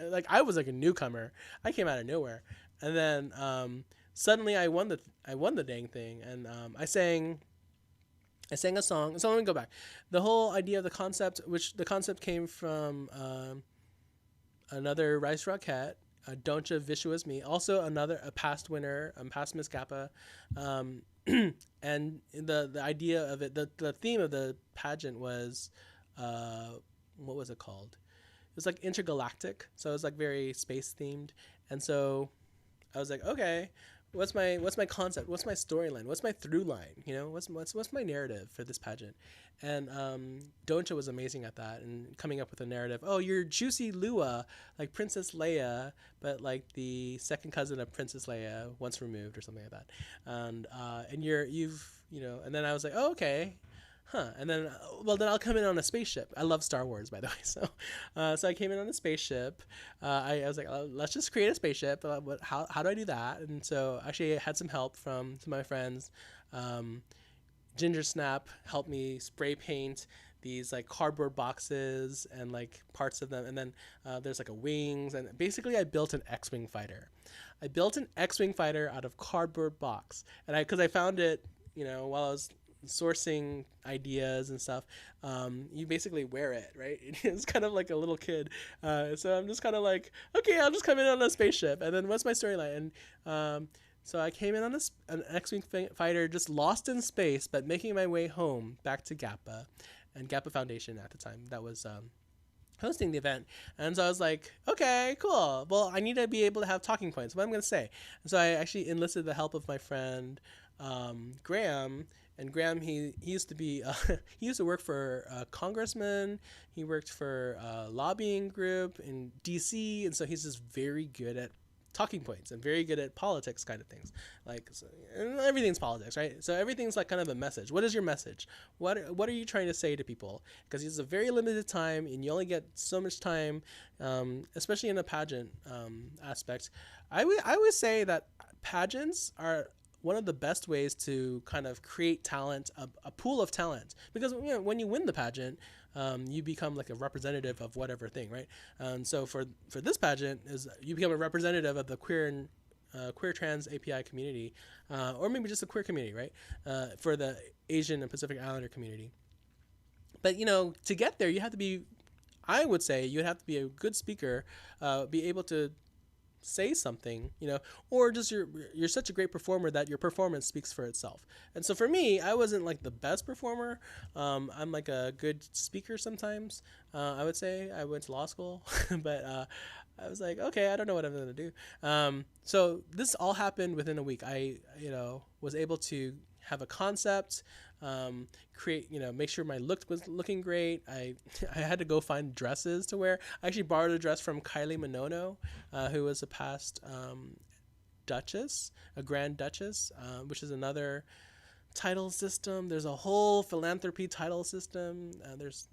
like I was like a newcomer. I came out of nowhere. And then suddenly I won the dang thing. And I sang a song. So let me go back. The whole idea of the concept came from another Rice Rockette, Doncha Vishu as me, also a past winner, past Miss GAPPA. And the idea of it, the theme of the pageant was, what was it called? It was like intergalactic. So it was like very space themed. And so I was like, okay, what's my concept? What's my storyline? What's my through line? What's my narrative for this pageant? And Doncha was amazing at that and coming up with a narrative. Oh, you're Juicy Lua, like Princess Leia, but like the second cousin of Princess Leia, once removed or something like that. And and then I was like, oh, okay. Huh. And then, then I'll come in on a spaceship. I love Star Wars, by the way. So I came in on a spaceship. I was like, let's just create a spaceship. How do I do that? And so actually I had some help from some of my friends. Ginger Snap helped me spray paint these like cardboard boxes and like parts of them. And then there's like a wings. And basically I built an X-Wing fighter. I built an X-wing fighter out of cardboard box, and because I found it, while I was sourcing ideas and stuff. You basically wear it, right? It's kind of like a little kid. So I'm just kind of like, okay, I'll just come in on a spaceship, and then what's my storyline? And so I came in on an X-wing fighter, just lost in space, but making my way home back to GAPPA, and GAPPA Foundation at the time. That was hosting the event. And so I was like, okay, cool. Well, I need to be able to have talking points. What I'm going to say. And so I actually enlisted the help of my friend Graham. And Graham, he used to be he used to work for a congressman. He worked for a lobbying group in D.C. And so he's just very good at talking points and very good at politics kind of things, like, so, and everything's politics, right? So everything's like kind of a message. What is your message? What are you trying to say to people? Because it's a very limited time and you only get so much time, especially in a pageant aspect. I would say that pageants are one of the best ways to kind of create talent, a pool of talent, because when you win the pageant, you become like a representative of whatever thing, right? So for this pageant, is you become a representative of the queer and queer trans API community, or maybe just the queer community, right? For the Asian and Pacific Islander community. But to get there, you have to be, I would say, you have to be a good speaker, be able to say something, or just you're such a great performer that your performance speaks for itself. And so for me, I wasn't like the best performer. I'm like a good speaker sometimes. I would say I went to law school, but I was like, okay, I don't know what I'm going to do. So this all happened within a week. I, was able to have a concept, create, make sure my look was looking great. I had to go find dresses to wear. I actually borrowed a dress from Kylie Minogue, who was a past Duchess, a Grand Duchess, which is another title system. There's a whole philanthropy title system. There's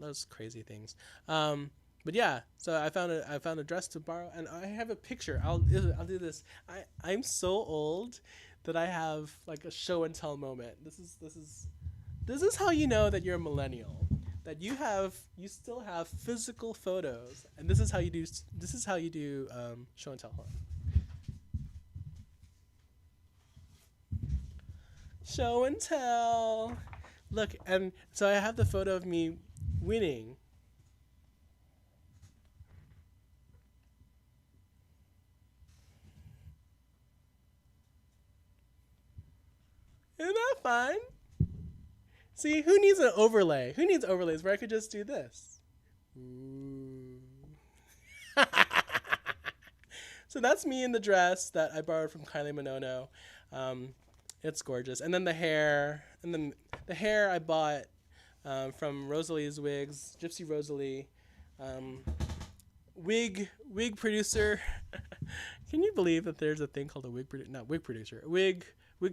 those crazy things. But yeah, so I found a dress to borrow, and I have a picture. I'll do this. I'm so old that I have like a show and tell moment. This is how you know that you're a millennial. That you still have physical photos, and this is how you do show and tell. Hold on. Show and tell. Look, and so I have the photo of me winning. Isn't that fun? See, who needs an overlay? Who needs overlays where I could just do this? Ooh. So that's me in the dress that I borrowed from Kylie Minogue. It's gorgeous. And then the hair I bought from Rosalie's Wigs, Gypsy Rosalie, wig producer. Can you believe that there's a thing called a wig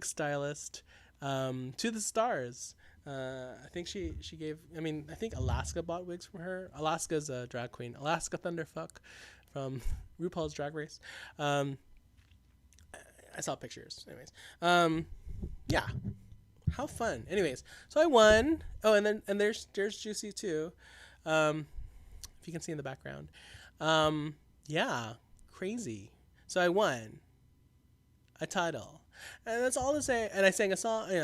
stylist, to the stars. I think she gave, I think Alaska bought wigs from her. Alaska's a drag queen. Alaska Thunderfuck from RuPaul's Drag Race. I saw pictures. Anyways, yeah. How fun. Anyways, so I won. Oh, and there's Juicy too. If you can see in the background. Yeah, crazy. So I won a title. And that's all to say. And I sang a song. I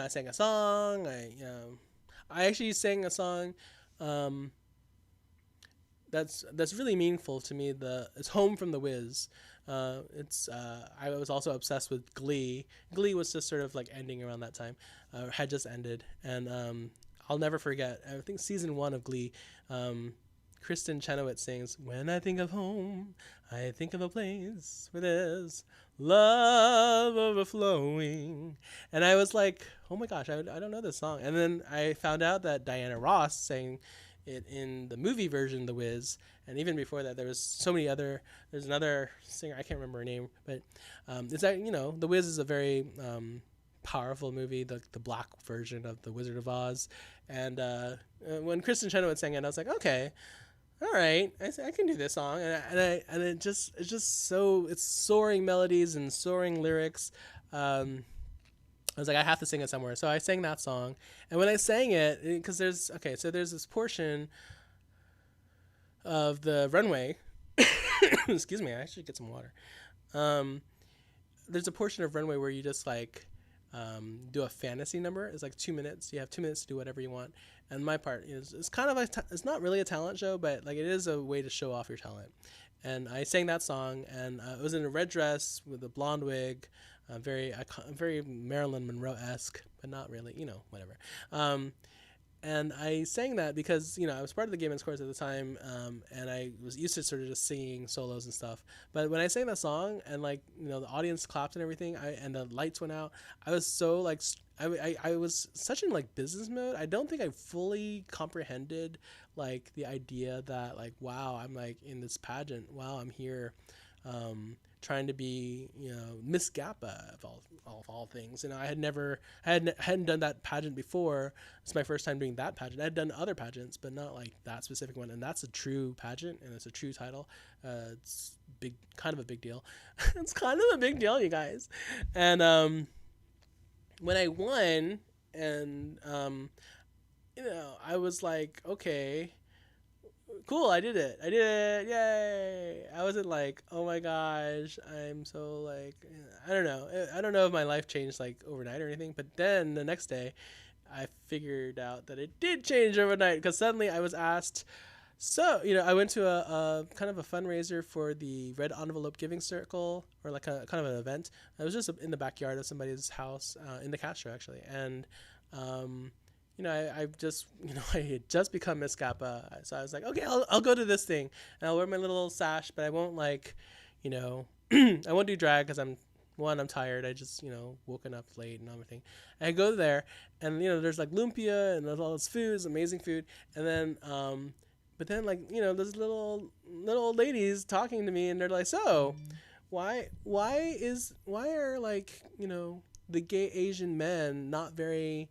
actually sang a song that's really meaningful to me. It's Home from the Wiz. I was also obsessed with Glee. Glee was just sort of like ending around that time, had just ended, and I'll never forget. I think season 1 of Glee. Kristen Chenoweth sings, "When I think of home, I think of a place where there's love overflowing." And I was like, oh my gosh, I don't know this song. And then I found out that Diana Ross sang it in the movie version, The Wiz. And even before that, there's another singer, I can't remember her name, but it's that, The Wiz is a very powerful movie, the black version of The Wizard of Oz. And when Kristen Chenoweth sang it, I was like, okay, all right, I can do this song, and it's soaring melodies and soaring lyrics. I was like, I have to sing it somewhere, so I sang that song. And when I sang it, because there's this portion of the runway. Excuse me, I should get some water. there's a portion of Runway where you just like do a fantasy number. It's like 2 minutes. You have 2 minutes to do whatever you want. And my part is it's kind of it's not really a talent show, but like it is a way to show off your talent. And I sang that song, and it was in a red dress with a blonde wig, very Marilyn Monroe esque, but not really, whatever. And I sang that because I was part of the Gay Men's Chorus at the time, and I was used to sort of just singing solos and stuff. But when I sang that song and like the audience clapped and everything, and the lights went out, I was so like I was such in like business mode. I don't think I fully comprehended like the idea that like wow, I'm like in this pageant. Wow, I'm here. Trying to be, Miss GAPA of all things. I hadn't done that pageant before. It's my first time doing that pageant. I had done other pageants, but not like that specific one. And that's a true pageant, and it's a true title. It's kind of a big deal. It's kind of a big deal, you guys. And when I won, and I was like, okay. Cool, I did it, yay. I wasn't like, oh my gosh, I'm so like, I don't know if my life changed like overnight or anything, but then the next day I figured out that it did change overnight, because suddenly I was asked, so I went to a kind of a fundraiser for the Red Envelope Giving Circle, or like a kind of an event. I was just in the backyard of somebody's house, in the Castro actually, and I just, I had just become Miss GAPA. So I was like, okay, I'll go to this thing, and I'll wear my little sash, but I won't like, I won't do drag because I'm tired. I just, woken up late and everything. And I go there, and, there's like lumpia and there's all this food, it's amazing food. And then, but then like, there's little old ladies talking to me, and they're like, so why are like, the gay Asian men not very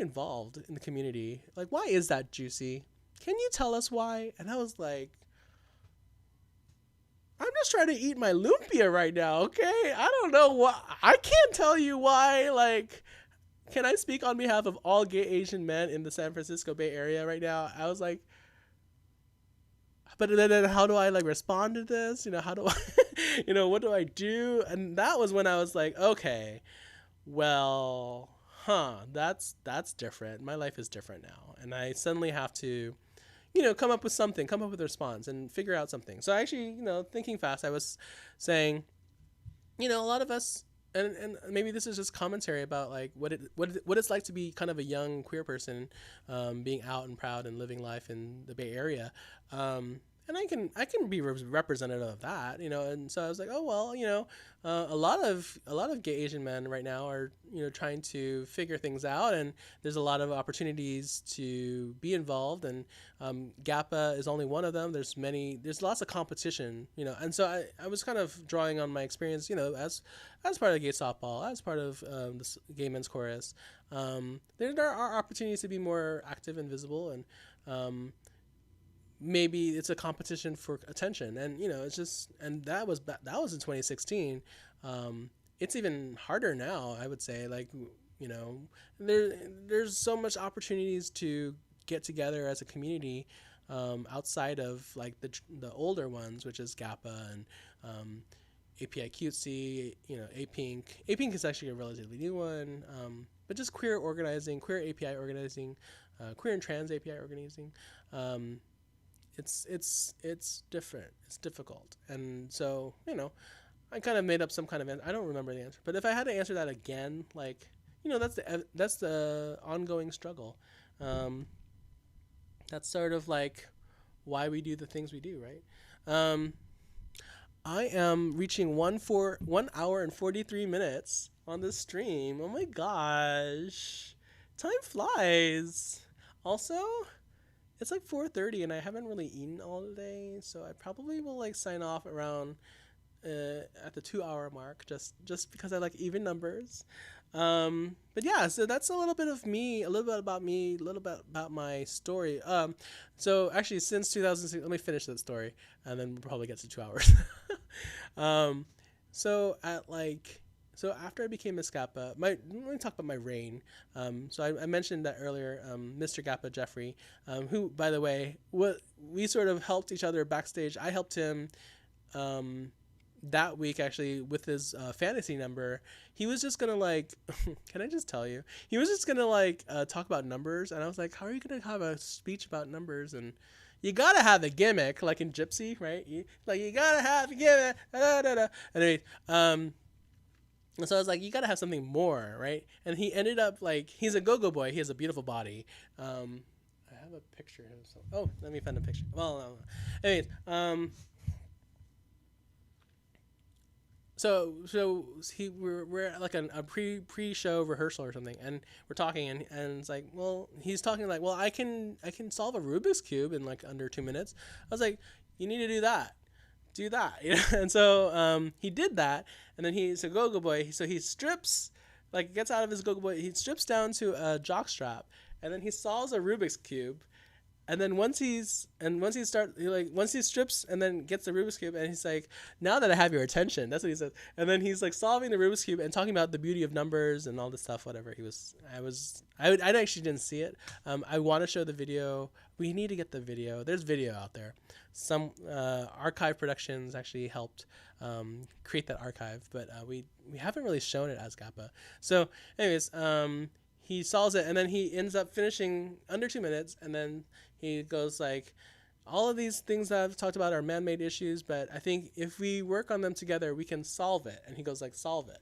involved in the community? Like, why is that, Juicy? Can you tell us why? And I was like, I'm just trying to eat my lumpia right now, okay? I don't know why. I can't tell you why. Like, can I speak on behalf of all gay Asian men in the San Francisco Bay Area right now? I was like, but then how do I like respond to this? How do I, what do I do? And that was when I was like, okay, well, that's different. My life is different now, and I suddenly have to, come up with a response and figure out something. So actually, thinking fast, I was saying, a lot of us, and maybe this is just commentary about like what it's like to be kind of a young queer person, being out and proud and living life in the Bay Area. And I can be representative of that, and so I was like, oh well, a lot of gay Asian men right now are trying to figure things out, and there's a lot of opportunities to be involved, and GAPA is only one of them. There's lots of competition, and so I was kind of drawing on my experience, as part of gay softball, as part of the Gay Men's Chorus. There are opportunities to be more active and visible, and maybe it's a competition for attention, and it's just, and that was in 2016. It's even harder now, I would say. Like, there's so much opportunities to get together as a community, outside of like the older ones, which is GAPA and API Cutesy, A-Pink. A-Pink is actually a relatively new one, but just queer organizing, queer API organizing, queer and trans API organizing. It's different. It's difficult. And so, I kind of made up some kind of I don't remember the answer. But if I had to answer that again, like, that's the ongoing struggle. That's sort of like why we do the things we do, right? I am reaching 1 hour and 43 minutes on this stream. Oh my gosh. Time flies. Also, it's like 4:30 and I haven't really eaten all day, so I probably will like sign off around at the 2 hour mark, just because I like even numbers. But yeah, so that's a little bit of me, a little bit about me, a little bit about my story. So actually, since 2006, let me finish that story, and then we'll probably get to 2 hours. So after I became Miss GAPA, let me talk about my reign. So I mentioned that earlier, Mr. GAPA Jeffrey, who, by the way, we sort of helped each other backstage. I helped him that week actually with his fantasy number, he was just gonna like, can I just tell you? He was just gonna like talk about numbers, and I was like, how are you gonna have a speech about numbers? And you gotta have a gimmick, like in Gypsy, right? You gotta have a gimmick. Da, da, da. Anyway, and so I was like, you gotta have something more, right? And he ended up like, he's a go-go boy. He has a beautiful body. I have a picture of him. Oh, let me find a picture. Well, no. Anyways, so we're at like a pre-show rehearsal or something, and we're talking, and it's like, well, he's talking like, well, I can solve a Rubik's cube in like under 2 minutes. I was like, you need to do that, you know. And so he did that, and then he's a go-go boy, so he strips, like gets out of his go-go boy, he strips down to a jock strap, and then he solves a Rubik's cube. And then once he strips and then gets the Rubik's cube, and he's like, now that I have your attention, that's what he says. And then he's like solving the Rubik's cube and talking about the beauty of numbers and all this stuff. Whatever I actually didn't see it. I want to show the video. We need to get the video. There's video out there. Some archive productions actually helped create that archive, but we haven't really shown it as Gappa. So, anyways, he solves it, and then he ends up finishing under 2 minutes, and then he goes like, all of these things that I've talked about are man-made issues, but I think if we work on them together, we can solve it. And he goes like, solve it.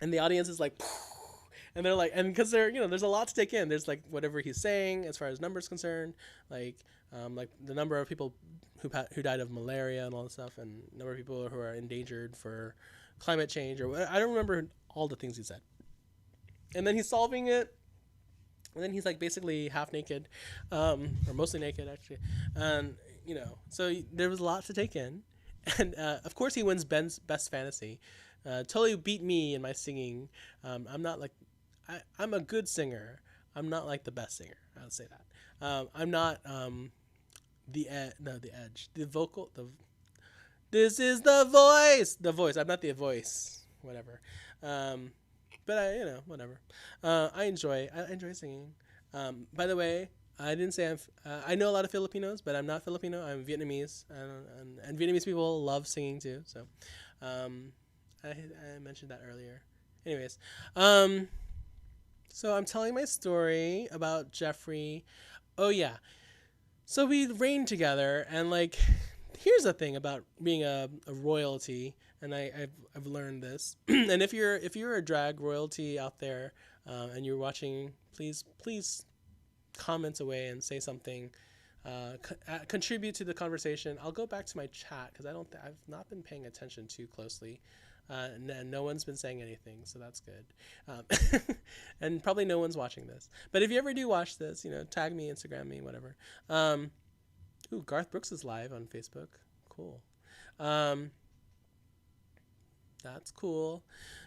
And the audience is like, and they're like, and because there's a lot to take in. There's like whatever he's saying as far as numbers concerned, like the number of people who died of malaria and all this stuff, and number of people who are endangered for climate change, or I don't remember all the things he said. And then he's solving it, and then he's like basically half naked, or mostly naked actually, and so there was a lot to take in, and of course he wins Ben's best fantasy, totally beat me in my singing. I'm not like, I'm a good singer. I'm not like the best singer. I would say that. I'm not the edge, the vocal, this is the voice. I'm not the voice, whatever. But whatever. I enjoy singing. By the way, I didn't say I know a lot of Filipinos, but I'm not Filipino. I'm Vietnamese, and Vietnamese people love singing too. So, I mentioned that earlier. Anyways, so I'm telling my story about Jeffrey. Oh yeah, so we reigned together, and like, here's the thing about being a royalty. And I've learned this. And if you're a drag royalty out there, and you're watching, please comment away and say something, contribute to the conversation. I'll go back to my chat because I've not been paying attention too closely, and no one's been saying anything, so that's good. And probably no one's watching this. But if you ever do watch this, tag me, Instagram me, whatever. Ooh, Garth Brooks is live on Facebook. Cool. That's cool.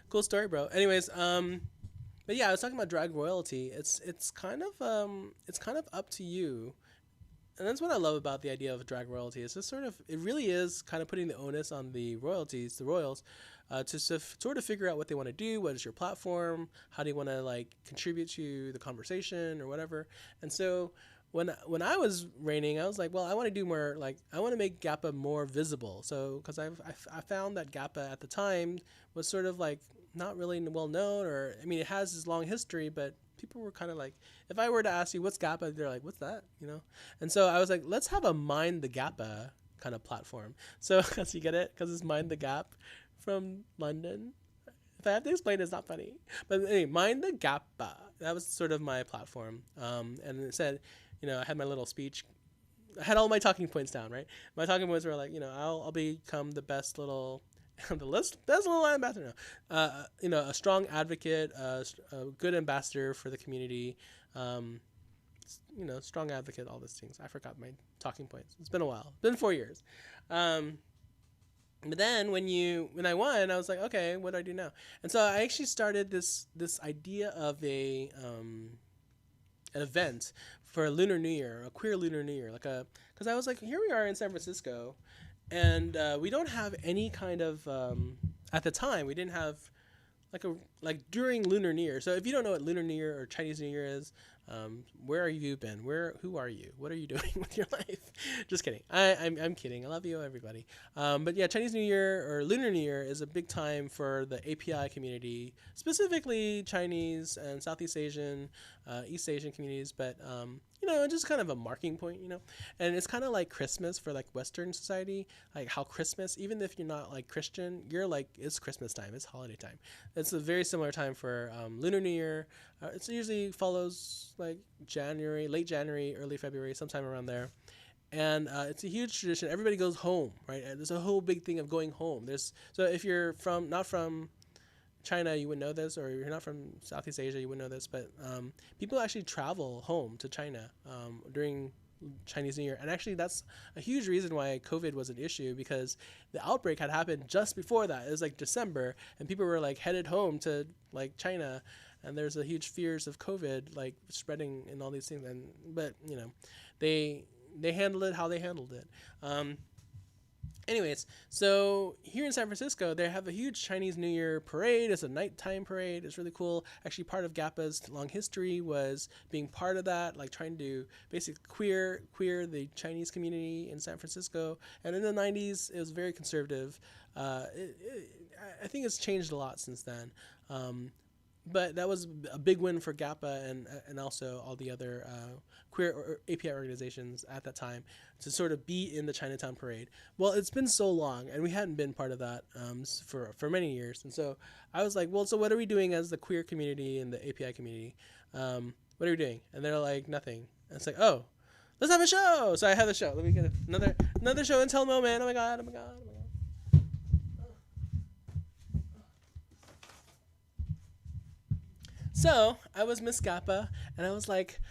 Cool story, bro. Anyways, but yeah, I was talking about drag royalty. It's kind of up to you. And that's what I love about the idea of drag royalty. It's just it really is kind of putting the onus on the royalties, the royals, to sort of figure out what they want to do. What is your platform? How do you want to like contribute to the conversation or whatever? And so when I was reigning, I was like, well, I want to do more, like, I want to make Gappa more visible. So, because I found that Gappa at the time was sort of like not really well known, or, I mean, it has this long history, but people were kind of like, if I were to ask you, what's Gappa? They're like, what's that? And so I was like, let's have a Mind the Gappa kind of platform. So, because you get it? Because it's Mind the Gap from London. If I have to explain, it's not funny. But anyway, Mind the Gappa. That was sort of my platform. And it said, I had my little speech. I had all my talking points down, right? My talking points were like, I'll become the best little, best little ambassador. A strong advocate, a good ambassador for the community. Strong advocate, all these things. I forgot my talking points. It's been a while. It's been 4 years. But then when I won, I was like, okay, what do I do now? And so I actually started this idea of an event for a Lunar New Year, a queer Lunar New Year, because I was like, here we are in San Francisco, and we don't have any kind of, at the time, we didn't have like like during Lunar New Year. So if you don't know what Lunar New Year or Chinese New Year is, where are you been? Who are you? What are you doing with your life? Just kidding. I'm kidding. I love you, everybody. But yeah, Chinese New Year or Lunar New Year is a big time for the API community, specifically Chinese and Southeast Asian, East Asian communities. But just kind of a marking point, and it's kind of like Christmas for like Western society, like how Christmas, even if you're not like Christian, you're like, it's Christmas time, it's holiday time. It's a very similar time for Lunar New Year. It usually follows like January, late January, early February, sometime around there. And it's a huge tradition. Everybody goes home, right? And there's a whole big thing of going home. So if you're not from China, you wouldn't know this, or you're not from Southeast Asia, you wouldn't know this, but people actually travel home to China during Chinese New Year. And actually, that's a huge reason why COVID was an issue, because the outbreak had happened just before that. It was like December, and people were like headed home to like China, and there's a huge fears of COVID like spreading and all these things. But they handled it how they handled it. Anyways, so here in San Francisco, they have a huge Chinese New Year parade. It's a nighttime parade. It's really cool. Actually, part of GAPA's long history was being part of that, like trying to basically queer the Chinese community in San Francisco. And in the 90s, it was very conservative. I think it's changed a lot since then. But that was a big win for GAPA and also all the other queer API organizations at that time to sort of be in the Chinatown Parade. Well, it's been so long, and we hadn't been part of that for many years. And so I was like, well, so what are we doing as the queer community and the API community? What are we doing? And they're like, nothing. And it's like, oh, let's have a show. So I have a show. Let me get another show and tell moment. Oh my god. So I was Miss GAPA, and I was like,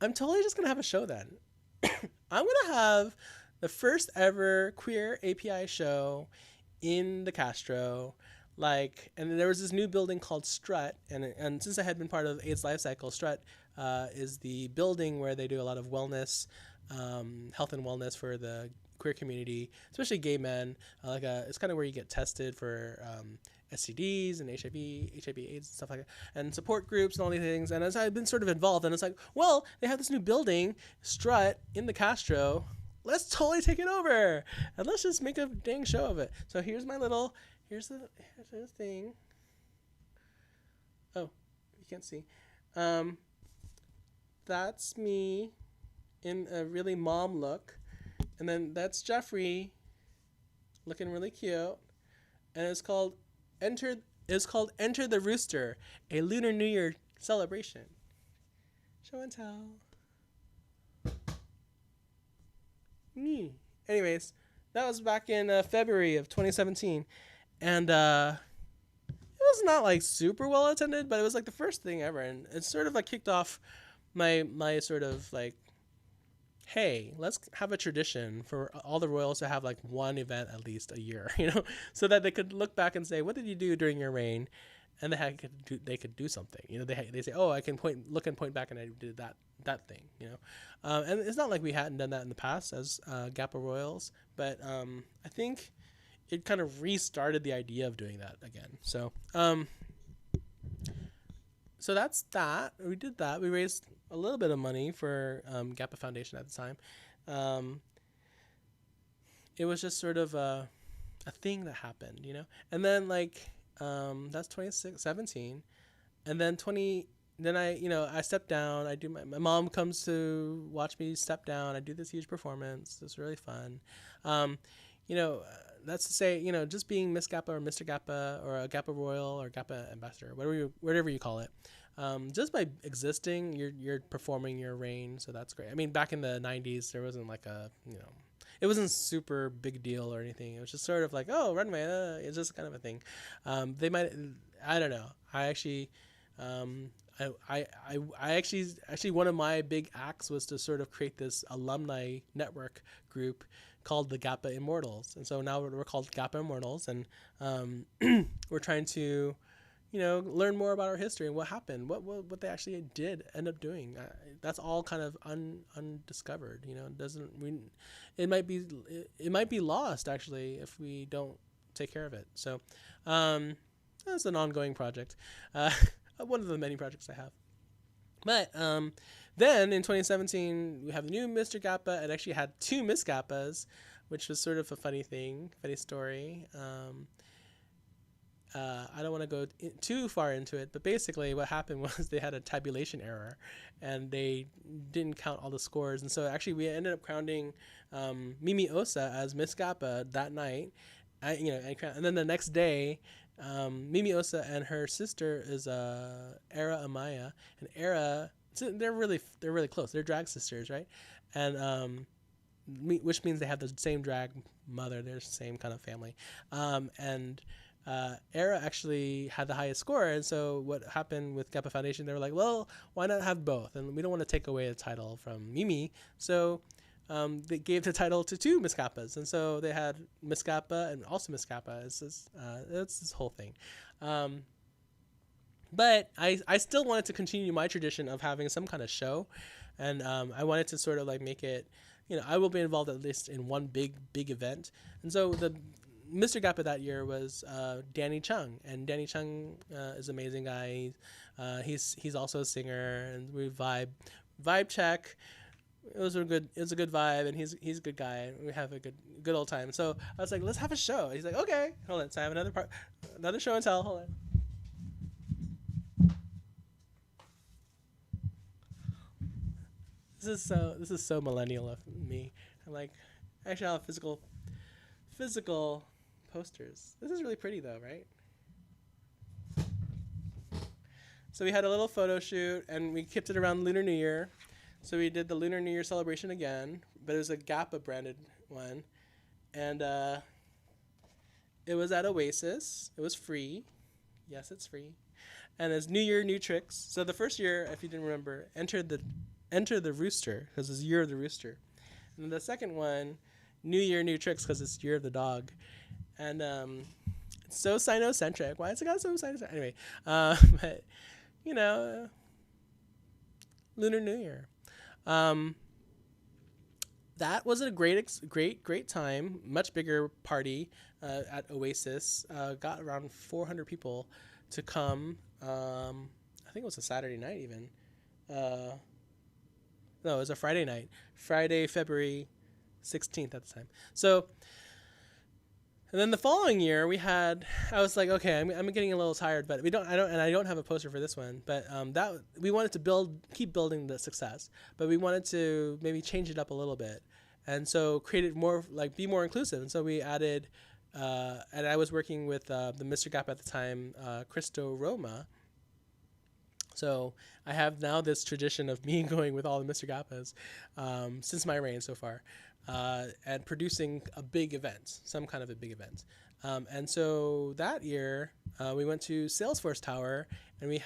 I'm totally just gonna have a show then. I'm gonna have the first ever queer API show in the Castro. And there was this new building called Strut, and since I had been part of AIDS Life Cycle, Strut is the building where they do a lot of wellness, health and wellness for the queer community, especially gay men. It's kind of where you get tested for STDs and HIV/AIDS and stuff like that, and support groups and all these things. And as I've been sort of involved, and it's like, well, they have this new building, Strut, in the Castro. Let's totally take it over, and let's just make a dang show of it. So here's the thing. Oh, you can't see. That's me in a really mom look, and then that's Jeffrey looking really cute, and it's called Enter the Rooster, a Lunar New Year celebration. Show and tell. Me. Anyways, that was back in February of 2017, and it was not like super well attended, but it was like the first thing ever, and it sort of like kicked off my sort of like, hey, let's have a tradition for all the royals to have like one event at least a year, so that they could look back and say, what did you do during your reign? And they could do something, they say, oh, I can point back and I did that thing, and it's not like we hadn't done that in the past as GAPA royals, but I think it kind of restarted the idea of doing that again. So that's that. We did that. We raised a little bit of money for GAPA Foundation at the time. It was just sort of a thing that happened, And then that's 2017, and then I step down. I do my mom comes to watch me step down. I do this huge performance. It's really fun. That's to say, just being Miss GAPA or Mr. GAPA or a GAPA Royal or GAPA Ambassador, whatever you call it. Just by existing, you're performing your reign, so that's great. I mean, back in the 90s, there wasn't like it wasn't super big deal or anything. It was just sort of like, oh, runway, it's just kind of a thing. I don't know. I actually, I actually one of my big acts was to sort of create this alumni network group called the GAPA Immortals, and so now we're called GAPA Immortals, and we're trying to learn more about our history and what happened, what they actually did end up doing. That's all kind of undiscovered. It might be lost actually if we don't take care of it. So, That's an ongoing project. One of the many projects I have. But then in 2017, we have the new Mr. Gappa. It actually had two Miss Gappas, which was sort of a funny thing, funny story. I don't want to go too far into it, but basically what happened was they had a tabulation error, and they didn't count all the scores, and so actually we ended up crowning Mimi Osa as Miss Gappa that night. And then the next day, Mimi Osa and her sister is Era Amaya, and Era. So they're really close. They're drag sisters, right? And which means they have the same drag mother. They're the same kind of family, and Era actually had the highest score, and so what happened with Gappa Foundation, they were like, well, why not have both? And we don't want to take away the title from Mimi, so they gave the title to two Miss Gappas, and so they had Miss Gappa and also Miss Gappa. It's this whole thing. But I still wanted to continue my tradition of having some kind of show, and I wanted to sort of like make it, I will be involved at least in one big event, and so the Mr. Gappa that year was Danny Chung, and Danny Chung is an amazing guy. He's also a singer, and we vibe check. It was a good vibe, and he's a good guy. We have a good old time. So I was like, let's have a show. He's like, okay, hold on. So I have another show and tell. Hold on. This is so millennial of me. I'm like, actually, I have physical posters. This is really pretty though, right? So we had a little photo shoot, and we kept it around Lunar New Year. So we did the Lunar New Year celebration again, but it was a Gappa branded one, and it was at Oasis. It was free. Yes, it's free, and it's New Year, New Tricks. So the first year, if you didn't remember, enter the rooster, because it's Year of the Rooster, and the second one, New Year, New Tricks, because it's Year of the Dog, and it's so cynocentric. Why is it got so cynocentric? Anyway, but Lunar New Year. That was a great time. Much bigger party at Oasis. Got around 400 people to come. I think it was a Saturday night even. No, it was a Friday night. Friday, February 16th at the time. So, and then the following year I was like, okay, I'm getting a little tired, but I don't have a poster for this one, but that we wanted to keep building the success, but we wanted to maybe change it up a little bit, and so create it more, like be more inclusive, and so we added, and I was working with the Mr. Gappa at the time, Cristo Roma. So I have now this tradition of me going with all the Mr. Gappas since my reign so far. And producing a big event, some kind of a big event. And so that year, we went to Salesforce Tower, and we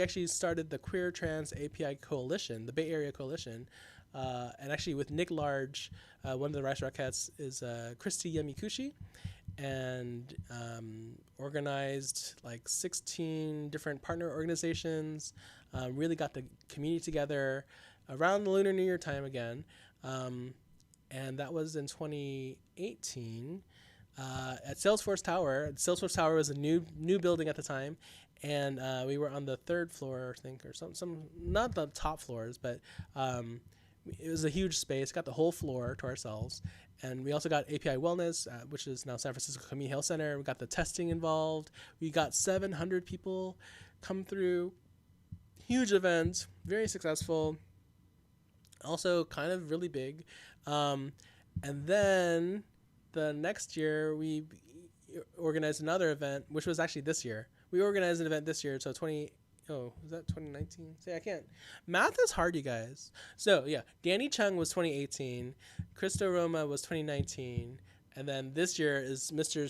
actually started the Queer Trans API Coalition, the Bay Area Coalition. And actually with Nick Large, one of the Rice Rockettes is Christy Yamikushi, and organized like 16 different partner organizations, really got the community together around the Lunar New Year time again. And that was in 2018 at Salesforce Tower. Salesforce Tower was a new building at the time, and we were on the third floor, I think, or some not the top floors, but it was a huge space. Got the whole floor to ourselves, and we also got API Wellness, which is now San Francisco Community Health Center. We got the testing involved. We got 700 people come through. Huge event, very successful. Also kind of really big. And then the next year we organized another event, which was actually this year. We organized an event this year, so was that 2019? See, I can't. Math is hard, you guys. So yeah, Danny Chung was 2018, Cristo Roma was 2019, and then this year is Mr.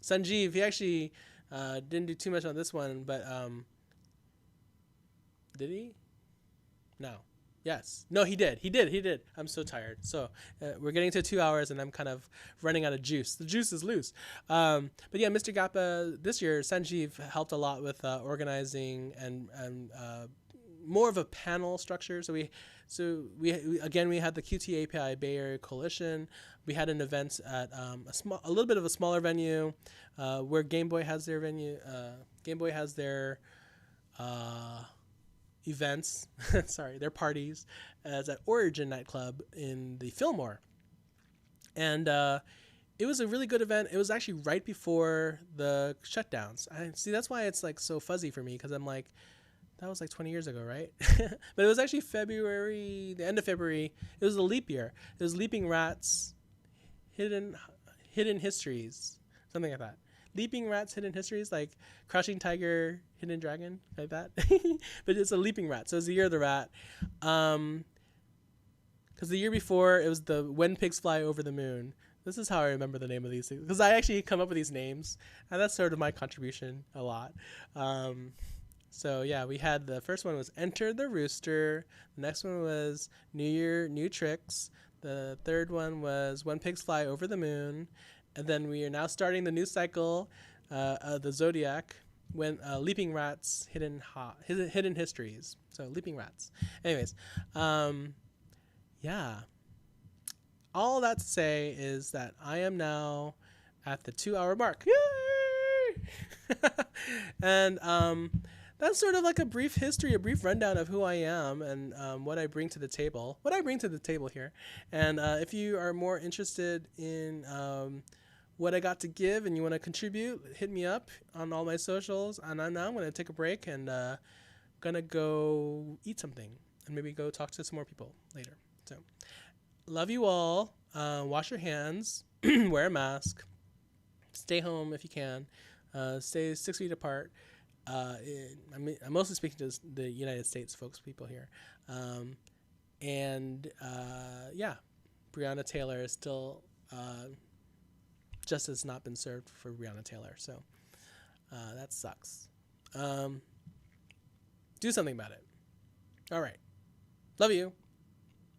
Sanjeev. He actually didn't do too much on this one, but did he? No. Yes. No, he did. I'm so tired. So we're getting to 2 hours, and I'm kind of running out of juice. The juice is loose. But yeah, Mr. Gappa this year, Sanjeev helped a lot with organizing and more of a panel structure. We had the QT API Bay Area Coalition. We had an event at a little bit of a smaller venue, where Game Boy has their venue. Game Boy has their events, sorry, their parties, as at Origin nightclub in the Fillmore, and it was a really good event. It was actually right before the shutdowns. I see, that's why it's like so fuzzy for me, because I'm like, that was like 20 years ago, right? But it was actually February, the end of February. It was a leap year. It was Leaping Rats, Hidden Histories, something like that. Leaping Rats, Hidden Histories, like Crouching Tiger, Hidden Dragon, like that. But it's a Leaping Rat, so it's the year of the rat. Because the year before, it was the When Pigs Fly Over the Moon. This is how I remember the name of these things, because I actually come up with these names, and that's sort of my contribution a lot. So yeah, we had, the first one was Enter the Rooster. The next one was New Year, New Tricks. The third one was When Pigs Fly Over the Moon. And then we are now starting the new cycle, the Zodiac, when Leaping Rats, Hidden Histories. So Leaping Rats. Anyways, yeah. All that to say is that I am now at the 2-hour mark. Yay! And that's sort of like a brief history, a brief rundown of who I am, and what I bring to the table. What I bring to the table here. And if you are more interested in what I got to give and you want to contribute, hit me up on all my socials. And now I'm going to take a break and going to go eat something and maybe go talk to some more people later. So love you all. Wash your hands. Wear a mask. Stay home if you can. Stay 6 feet apart. I'm mostly speaking to the United States folks, people here. Yeah, Breonna Taylor is still, justice not been served for Breonna Taylor. So that sucks. Do something about it. All right. Love you.